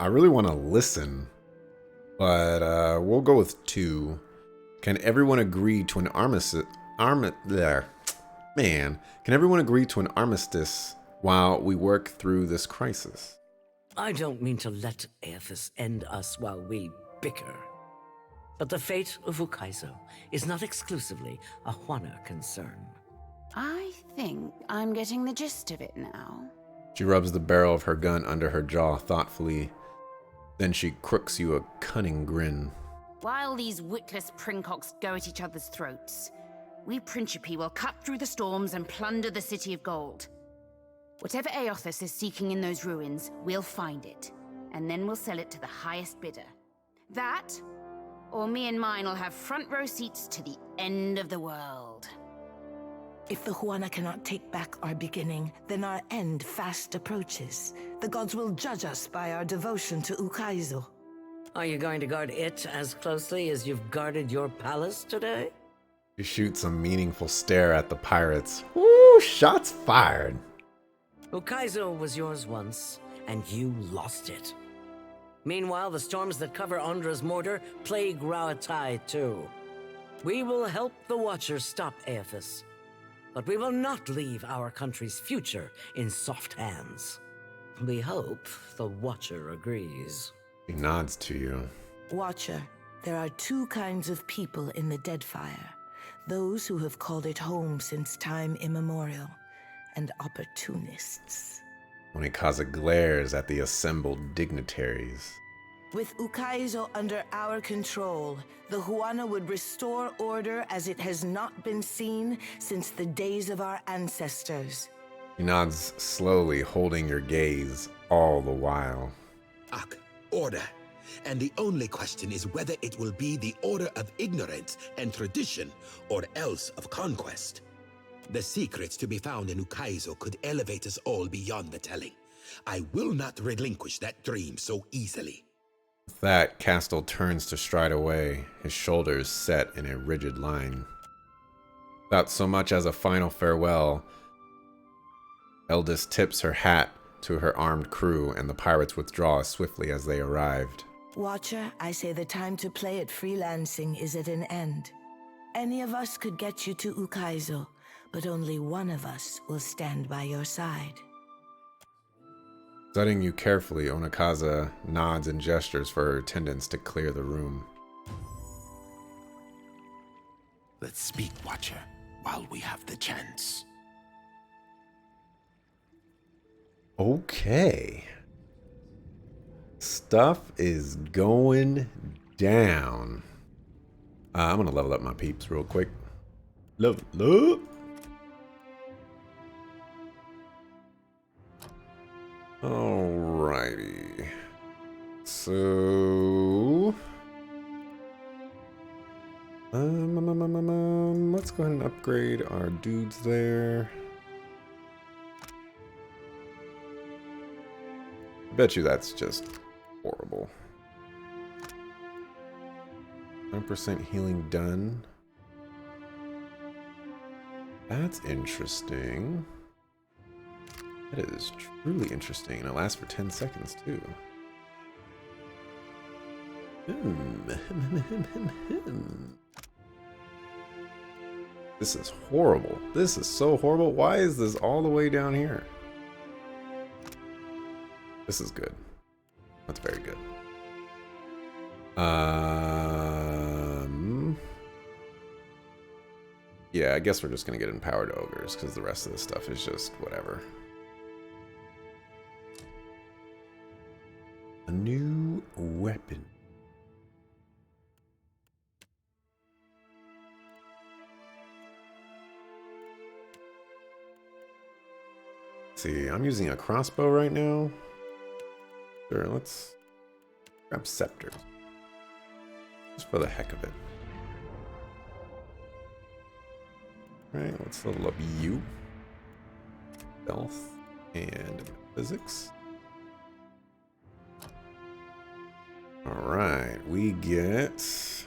I really want to listen, but we'll go with 2. Can everyone agree to an armistice? Can everyone agree to an armistice while we work through this crisis? I don't mean to let Aethys end us while we bicker. But the fate of Ukaizo is not exclusively a Huana concern. I think I'm getting the gist of it now. She rubs the barrel of her gun under her jaw thoughtfully. Then she crooks you a cunning grin. While these witless princocks go at each other's throats, we Principi will cut through the storms and plunder the City of Gold. Whatever Aethys is seeking in those ruins, we'll find it, and then we'll sell it to the highest bidder. That, or me and mine will have front row seats to the end of the world. If the Huana cannot take back our beginning, then our end fast approaches. The gods will judge us by our devotion to Ukaizo. Are you going to guard it as closely as you've guarded your palace today? She shoots a meaningful stare at the pirates. Woo! Shots fired! Ukaizo was yours once, and you lost it. Meanwhile, the storms that cover Andra's Mortar plague Rauatai too. We will help the Watchers stop Aethys, but we will not leave our country's future in soft hands. We hope the Watcher agrees. He nods to you. Watcher, there are 2 kinds of people in the Deadfire. Those who have called it home since time immemorial, and opportunists. Onikaza glares at the assembled dignitaries. With Ukaizo under our control, the Huana would restore order as it has not been seen since the days of our ancestors. He nods slowly, holding your gaze all the while. Ak, order. And the only question is whether it will be the order of ignorance and tradition, or else of conquest. The secrets to be found in Ukaizo could elevate us all beyond the telling. I will not relinquish that dream so easily. With that, Castle turns to stride away, his shoulders set in a rigid line. Without so much as a final farewell, Eldest tips her hat to her armed crew, and the pirates withdraw as swiftly as they arrived. Watcher, I say the time to play at freelancing is at an end. Any of us could get you to Ukaizo, but only one of us will stand by your side. Studying you carefully, Onikaza nods and gestures for her attendants to clear the room. Let's speak, Watcher, while we have the chance. Okay. Stuff is going down. I'm gonna level up my peeps real quick. Level up. Alrighty. So let's go ahead and upgrade our dudes there. I bet you that's just horrible. 9% healing done. That's interesting. That is truly interesting, and it lasts for 10 seconds too. This is horrible. This is so horrible. Why is this all the way down here? This is good. That's very good. Yeah, I guess we're just gonna get empowered ogres because the rest of this stuff is just whatever. A new weapon. See, I'm using a crossbow right now. Sure, let's grab scepters. Just for the heck of it. Alright, let's level up you. Stealth and physics. Alright, we get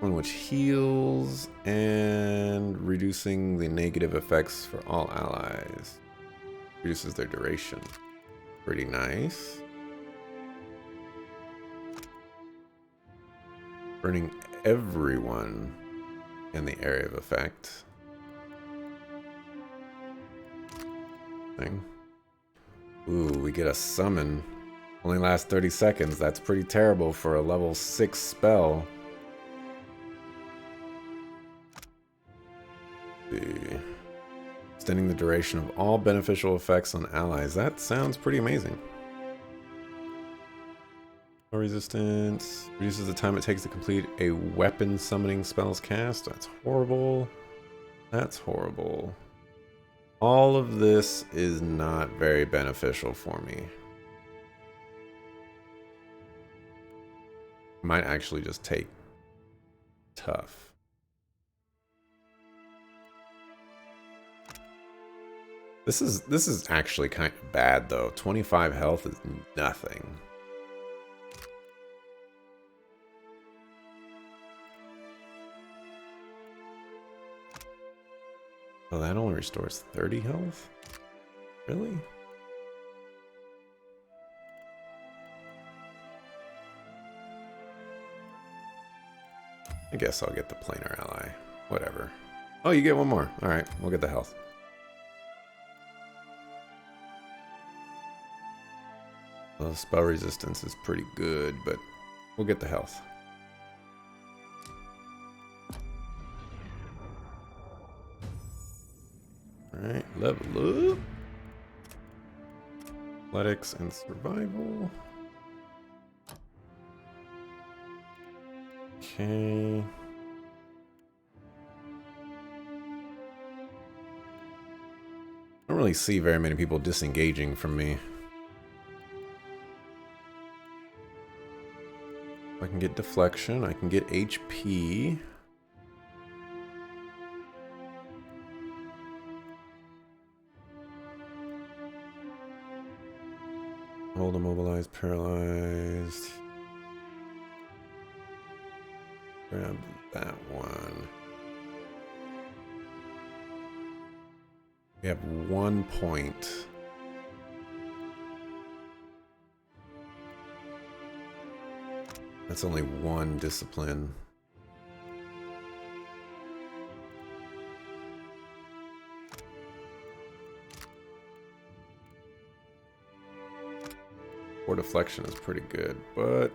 one which heals and reducing the negative effects for all allies. Reduces their duration. Pretty nice. Burning everyone in the area of effect. Thing. Ooh, we get a summon. Only lasts 30 seconds. That's pretty terrible for a level 6 spell. Extending the duration of all beneficial effects on allies. That sounds pretty amazing. No resistance. Reduces the time it takes to complete a weapon summoning spell's cast. That's horrible. That's horrible. All of this is not very beneficial for me. Might actually just take tough. This is actually kind of bad though. 25 health is nothing. Oh, that only restores 30 health? Really? I guess I'll get the planar ally. Whatever. Oh, you get one more. Alright, we'll get the health. Well, spell resistance is pretty good, but we'll get the health. Alright, level up. Athletics and survival. Okay. I don't really see very many people disengaging from me. I can get deflection, I can get HP. Hold immobilized, paralyzed. Grab that one. We have 1 point. That's only 1 discipline. Or deflection is pretty good, but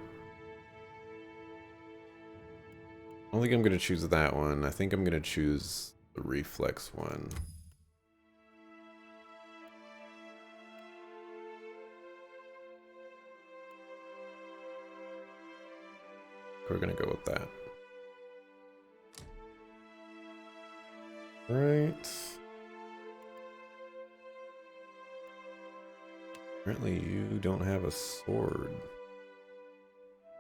I don't think I'm going to choose that one. I think I'm going to choose the reflex one. We're going to go with that. Right. Apparently you don't have a sword.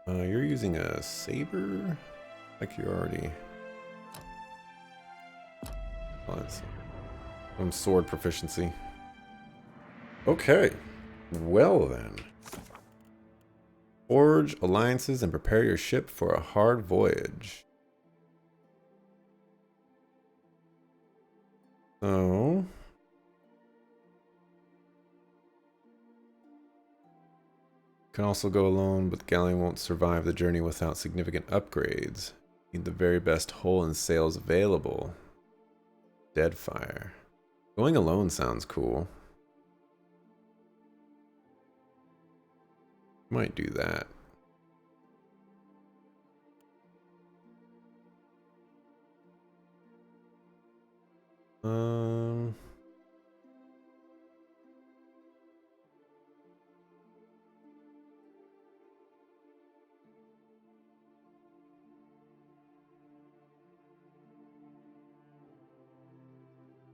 You're using a saber? Like you already... Oh, that's some sword proficiency. Okay. Well then. Forge alliances and prepare your ship for a hard voyage. So... Can also go alone, but the galleon won't survive the journey without significant upgrades. Need the very best hull and sails available. Deadfire. Going alone sounds cool. Might do that.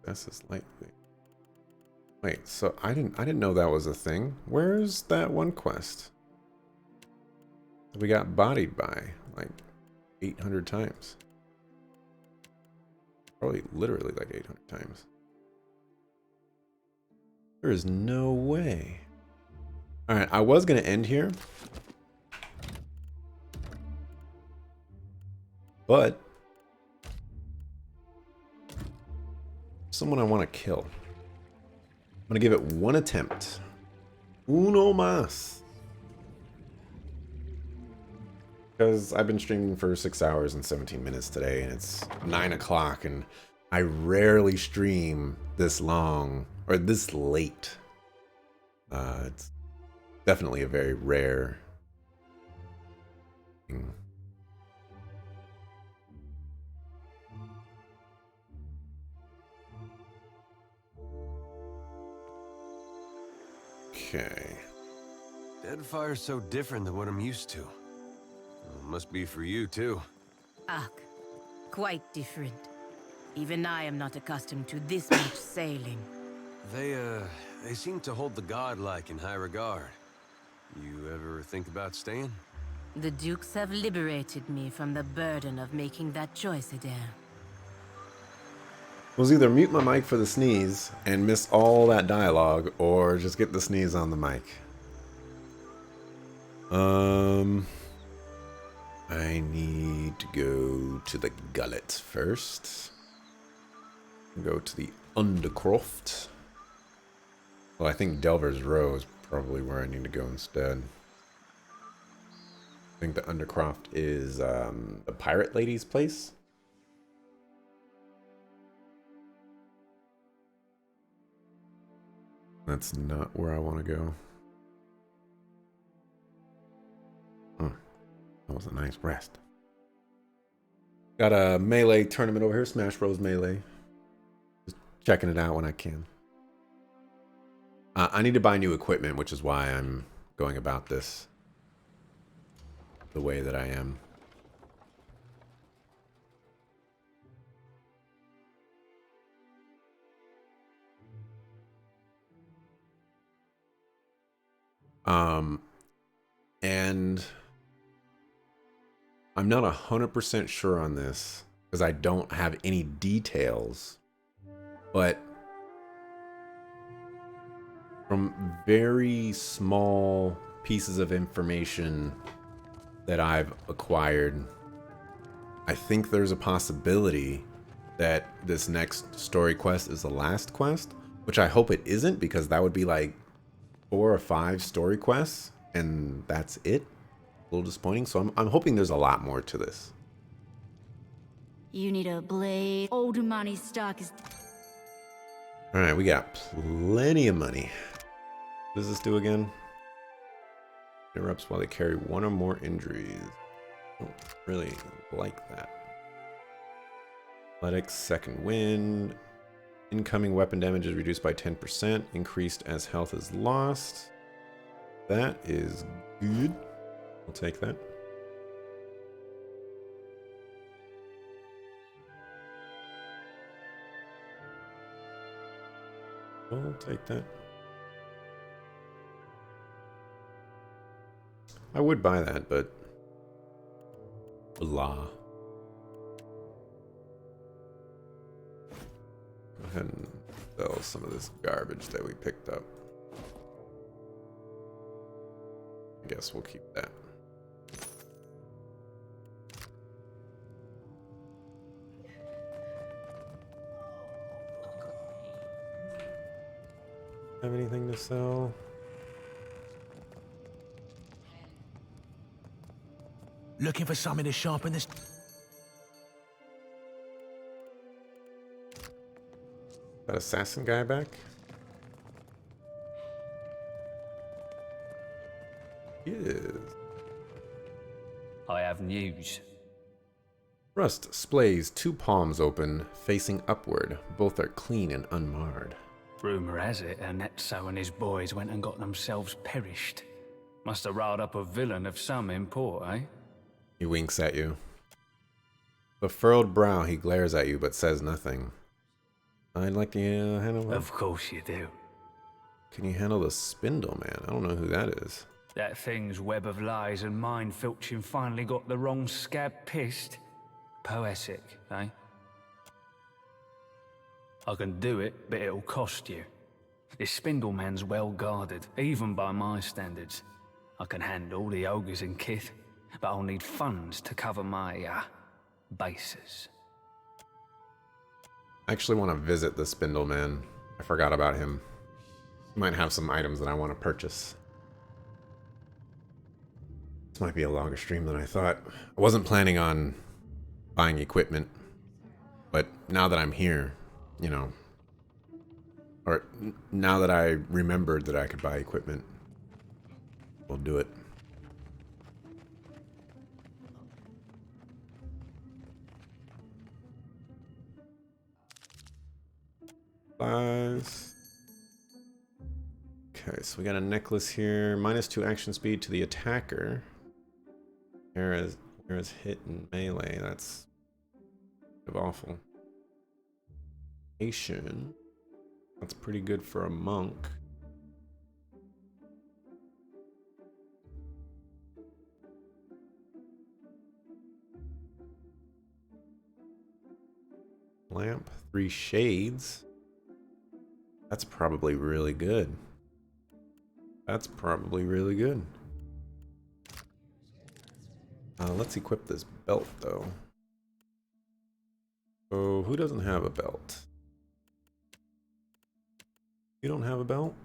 This is lightweight. Wait, so I didn't know that was a thing. Where's that one quest that we got bodied by like 800 times? Probably literally like 800 times. There is no way. Alright, I was gonna end here. But someone I want to kill. I'm gonna give it one attempt. Uno más. Because I've been streaming for 6 hours and 17 minutes today, and it's 9 o'clock, and I rarely stream this long, or this late. It's definitely a very rare thing. Okay. Deadfire's so different than what I'm used to. Well, it must be for you, too. Ah, quite different. Even I am not accustomed to this much sailing. They seem to hold the godlike in high regard. You ever think about staying? The Dukes have liberated me from the burden of making that choice, Adair. Was either mute my mic for the sneeze and miss all that dialogue, or just get the sneeze on the mic. I need to go to the gullet first. Go to the Undercroft. Well, I think Delver's Row is probably where I need to go instead. I think the Undercroft is the pirate lady's place. That's not where I want to go. That was a nice rest. Got a melee tournament over here, Smash Bros. Melee. Just checking it out when I can. I need to buy new equipment, which is why I'm going about this the way that I am. And I'm not 100% sure on this because I don't have any details, but from very small pieces of information that I've acquired, I think there's a possibility that this next story quest is the last quest, which I hope it isn't, because that would be like 4 or 5 story quests and that's it. A little disappointing. So I'm hoping there's a lot more to this. You need a blade. Old money stock is... Alright, we got plenty of money. What does this do again? Interrupts while they carry 1 or more injuries. Don't really like that. Athletics, second wind. Incoming weapon damage is reduced by 10%. Increased as health is lost. That is good. I'll take that. I'll take that. I would buy that, but blah. Go ahead and sell some of this garbage that we picked up. I guess we'll keep that. Have anything to sell? Looking for something to sharpen this? That assassin guy back? He is. I have news. Rust splays 2 palms open, facing upward. Both are clean and unmarred. Rumour has it Anetso and his boys went and got themselves perished. Must have riled up a villain of some import, eh? He winks at you. With furrowed brow, he glares at you but says nothing. I'd like to handle that. Of course you do. Can you handle the Spindle Man? I don't know who that is. That thing's web of lies and mind filching finally got the wrong scab pissed. Poetic, eh? I can do it, but it'll cost you. This Spindle Man's well guarded, even by my standards. I can handle the ogres and kith, but I'll need funds to cover my, bases. I actually want to visit the Spindle Man. I forgot about him. He might have some items that I want to purchase. This might be a longer stream than I thought. I wasn't planning on buying equipment, but now that I'm here, you know, or now that I remembered that I could buy equipment, we'll do it. Supplies. Okay, so we got a necklace here. -2 action speed to the attacker. Whereas hit and melee. That's kind of awful. Nation. That's pretty good for a monk. Lamp, 3 shades. That's probably really good. That's probably really good. Let's equip this belt, though. Oh, who doesn't have a belt? You don't have a belt?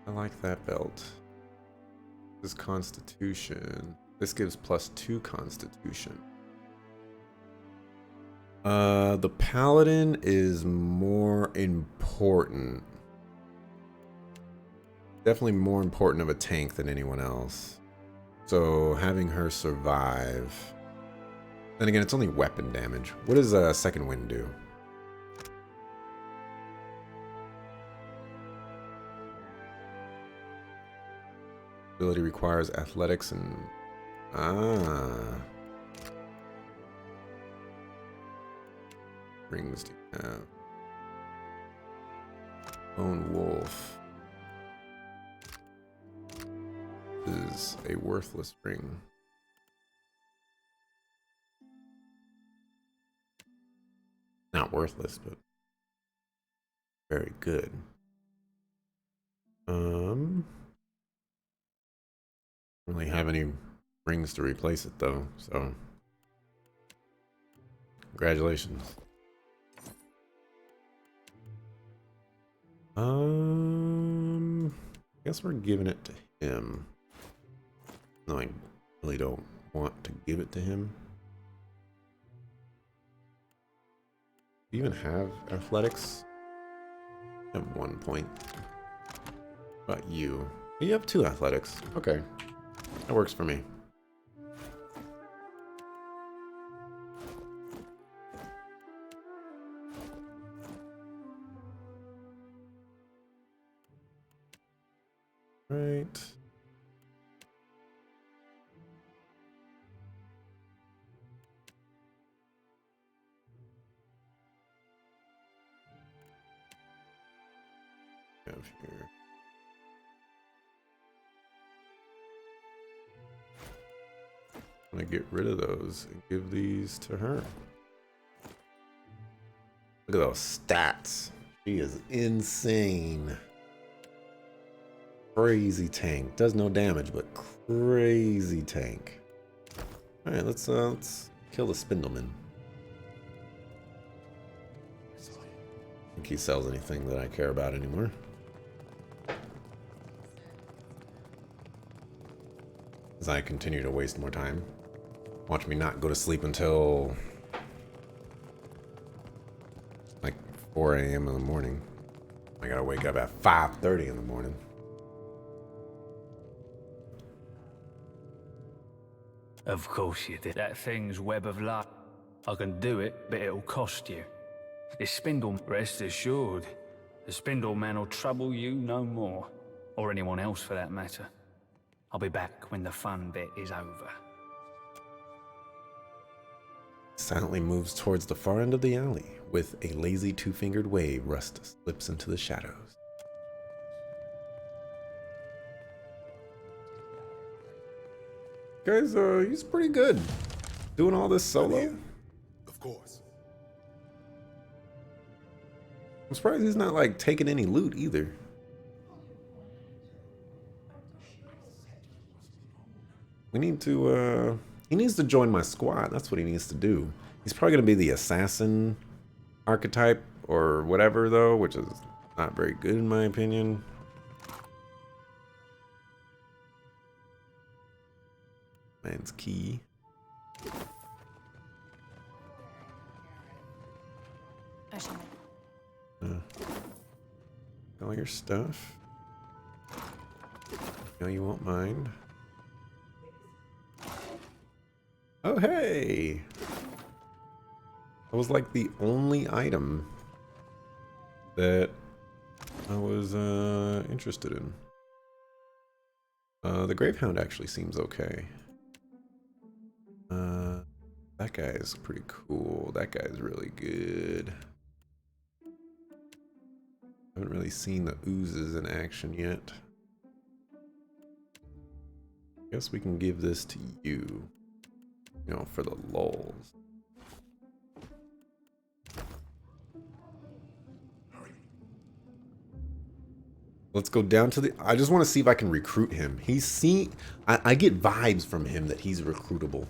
I like that belt. This is Constitution. This gives +2 Constitution. The Paladin is more important. Definitely more important of a tank than anyone else. So having her survive. Then again, it's only weapon damage. What does Second Wind do? Ability requires athletics and... Rings do you have? Lone Wolf. This is a worthless ring. Not worthless, but very good. Don't really have any rings to replace it though, so congratulations. I guess we're giving it to him. No, I really don't want to give it to him. Do you even have athletics? I have 1 point. What about you? You have 2 athletics. Okay. That works for me. Right. Have here. I'm gonna get rid of those and give these to her. Look at those stats. She is insane. Crazy tank. Does no damage, but crazy tank. All right, let's kill the Spindleman. I don't think he sells anything that I care about anymore. As I continue to waste more time. Watch me not go to sleep until like 4 a.m. in the morning. I gotta wake up at 5:30 in the morning. Of course you did. That thing's web of light. I can do it, but it'll cost you. This Spindle, rest assured, the Spindle Man will trouble you no more. or anyone else for that matter. I'll be back when the fun bit is over. Silently moves towards the far end of the alley. With a lazy two-fingered wave, Rust slips into the shadows. Guys, he's pretty good. Doing all this solo. Of course. I'm surprised he's not like taking any loot either. We need to, he needs to join my squad. That's what he needs to do. He's probably going to be the assassin archetype or whatever, though, which is not very good in my opinion. Man's key. All your stuff. No, you won't mind. Oh, hey! That was like the only item that I was interested in. The Gravehound actually seems okay. That guy is pretty cool. That guy's really good. Haven't really seen the oozes in action yet. Guess we can give this to you. You know, for the lulz. Let's go down to the... I just want to see if I can recruit him. I get vibes from him that he's recruitable.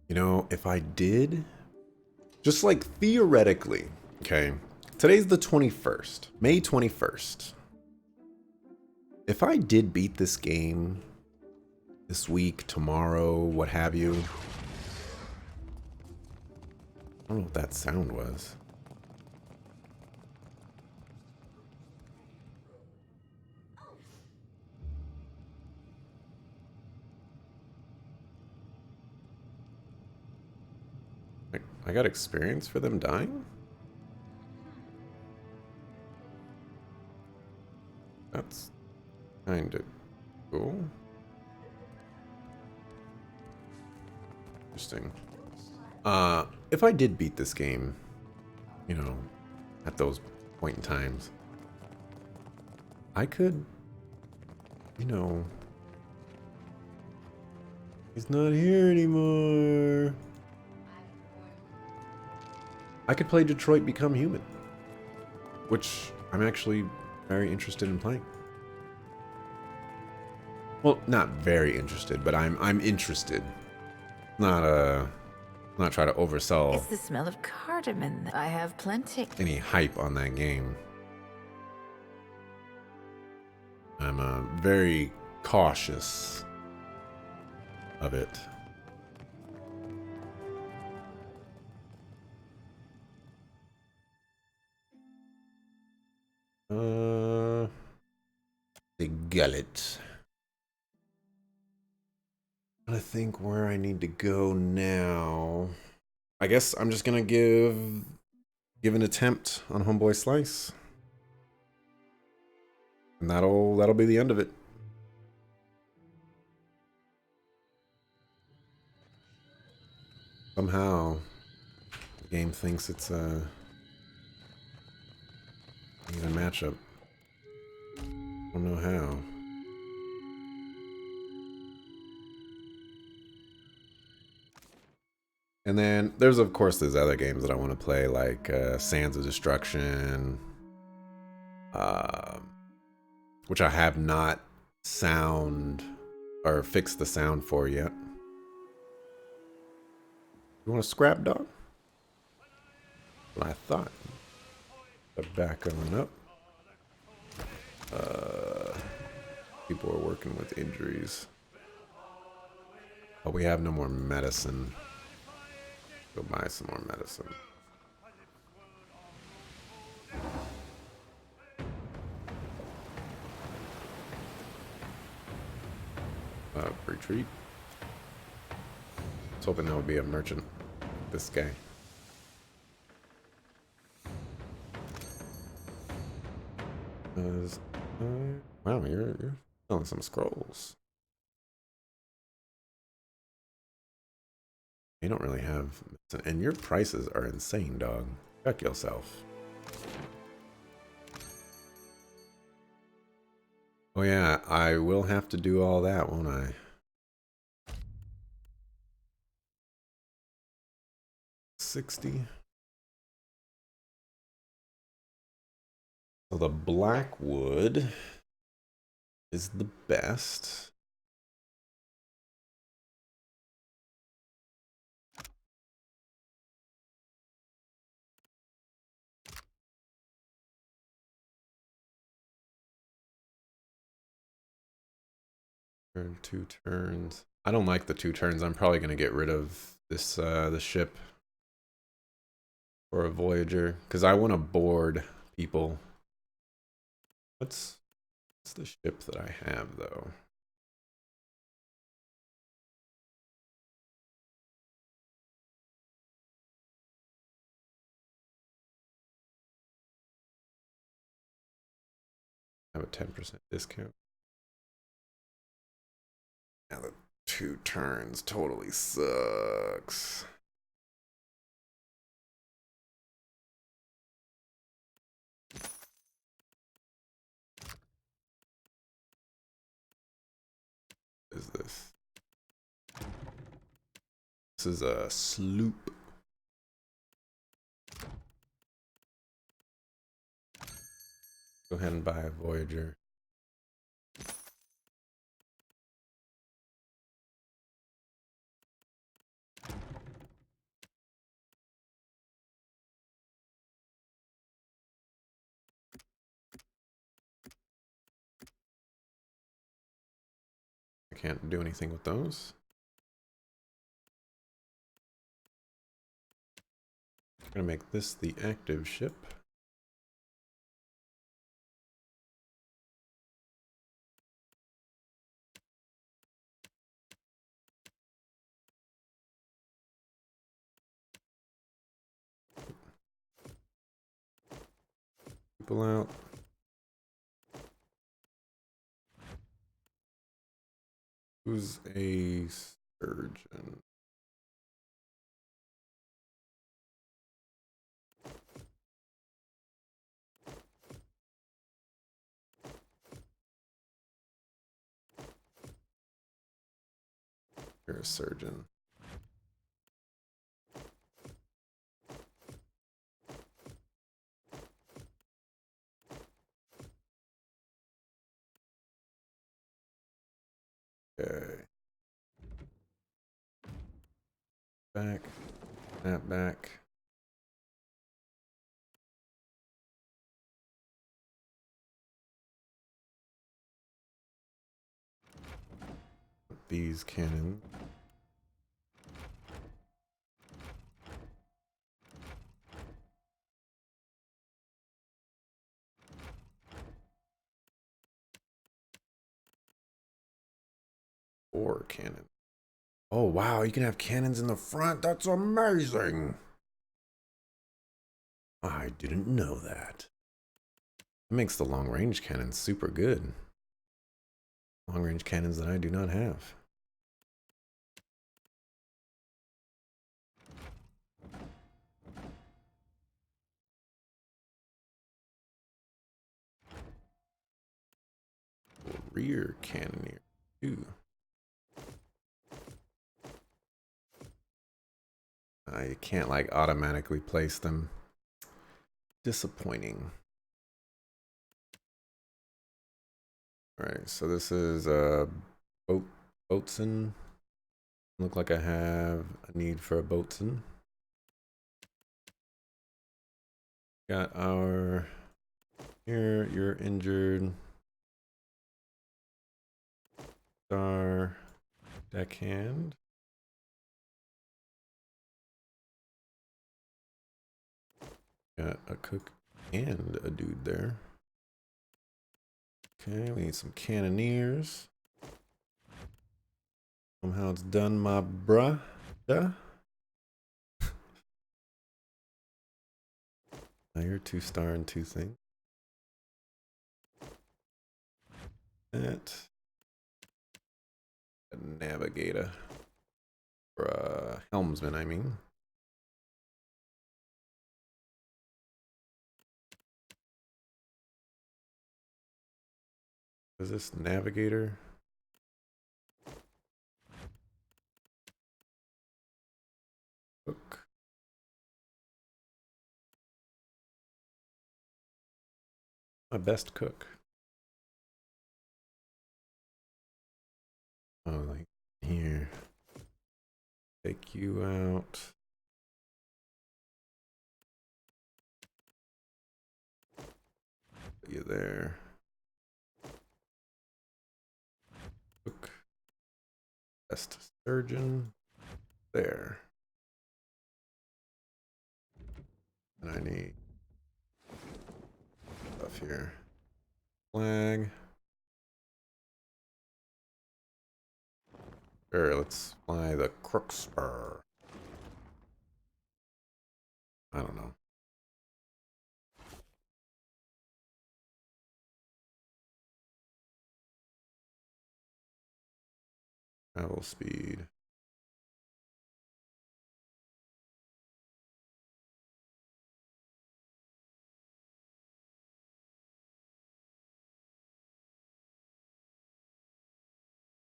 You know, if I did... Just like theoretically, okay? Today's the 21st. May 21st. If I did beat this game this week, tomorrow, what have you... I don't know what that sound was. I got experience for them dying? That's kind of cool. Interesting. If I did beat this game, you know, at those point in times, I could, you know, he's not here anymore. I could play Detroit Become Human, which I'm actually very interested in playing. Well, not very interested, but I'm interested. Not try to oversell. It's the smell of cardamom. I have plenty. Any hype on that game. I'm very cautious of it. The gullet. I think where I need to go now. I guess I'm just gonna give an attempt on Homeboy Slice, and that'll be the end of it. Somehow, the game thinks it's a even matchup. I don't know how. And then there's of course there's other games that I want to play, like Sands of Destruction, which I have not sound or fixed the sound for yet. You want to scrap, dog? What I thought. But back on up. People are working with injuries. But we have no more medicine. Go buy some more medicine. Retreat. I was hoping that would be a merchant. this guy. Wow, you're selling some scrolls. You don't really have, and your prices are insane, dog. Check yourself. Oh yeah, I will have to do all that, won't I? $60. So the Blackwood is the best. Turn 2 turns. I don't like the 2 turns. I'm probably gonna get rid of this the ship for a Voyager because I want to board people. What's the ship that I have though? I have a 10% discount. Now the 2 turns totally sucks. What is this? This is a sloop. Go ahead and buy a Voyager. I can't do anything with those. I'm gonna make this the active ship. People out. Who's a surgeon? You're a surgeon. Okay. Back. Snap back. These cannons. Or cannon. Oh wow, you can have cannons in the front. That's amazing. I didn't know that. It makes the long range cannons super good. Long range cannons that I do not have. Rear cannoneer too. I can't like automatically place them. Disappointing. All right, so this is a boatswain. Look like I have a need for a boatswain. Got our here. You're injured. Star deckhand. Got a cook and a dude there. Okay, we need some cannoneers. Somehow it's done, my bruh. Fire, 2-star and 2 things. That. A navigator. Or a helmsman, I mean. Is this navigator? Cook. My best cook. Oh, like here. Take you out. Put you there. Cook. Best surgeon. There. And I need stuff here. Flag. Sure, let's fly the crook spur. I don't know. Travel speed.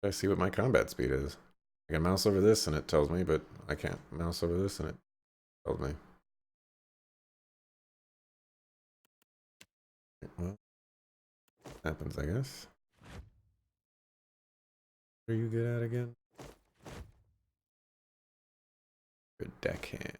I see what my combat speed is. I can mouse over this and it tells me, but I can't mouse over this and it tells me. Well, happens, I guess. What are you good at again? Good deckhand.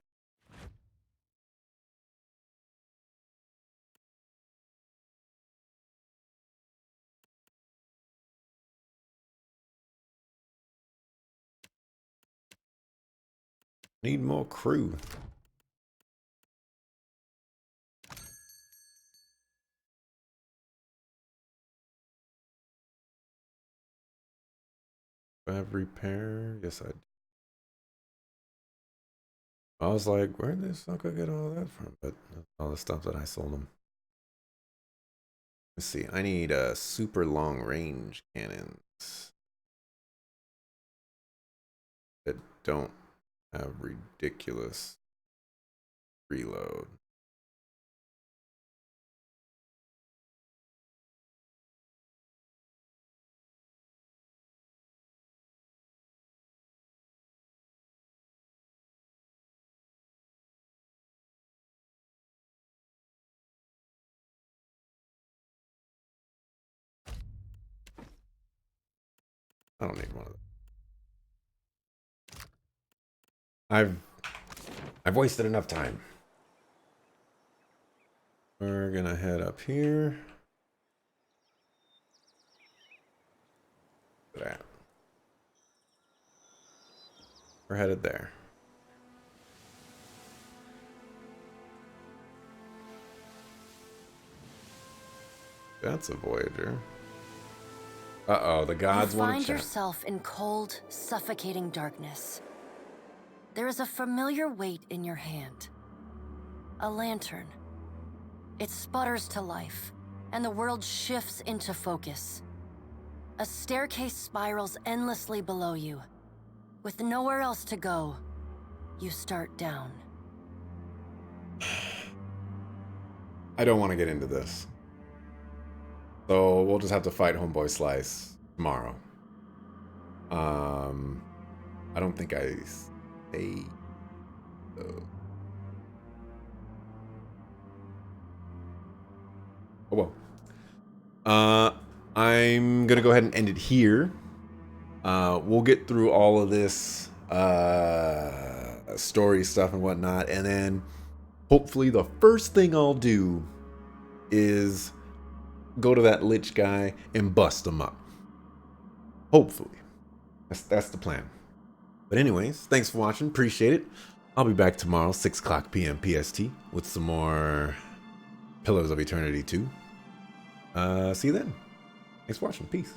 Need more crew. Do I have repair? Yes, I do. I was like, where did this sucker get all that from? But all the stuff that I sold him. Let's see. I need super long range cannons that don't have ridiculous reload. I don't need one of them. I've wasted enough time. We're gonna head up here. That. We're headed there. That's a Voyager. Uh-oh, the gods want to find chat. yourself in cold, suffocating darkness. There is a familiar weight in your hand. A lantern. It sputters to life, and the world shifts into focus. A staircase spirals endlessly below you. With nowhere else to go, you start down. I don't want to get into this. So we'll just have to fight Homeboy Slice tomorrow. I don't think I say so. Oh well. I'm gonna go ahead and end it here. We'll get through all of this story stuff and whatnot, and then hopefully the first thing I'll do is go to that Lich guy and bust him up. Hopefully. That's the plan. But anyways, thanks for watching. Appreciate it. I'll be back tomorrow, 6 o'clock p.m. PST, with some more Pillars of Eternity 2. See you then. Thanks for watching. Peace.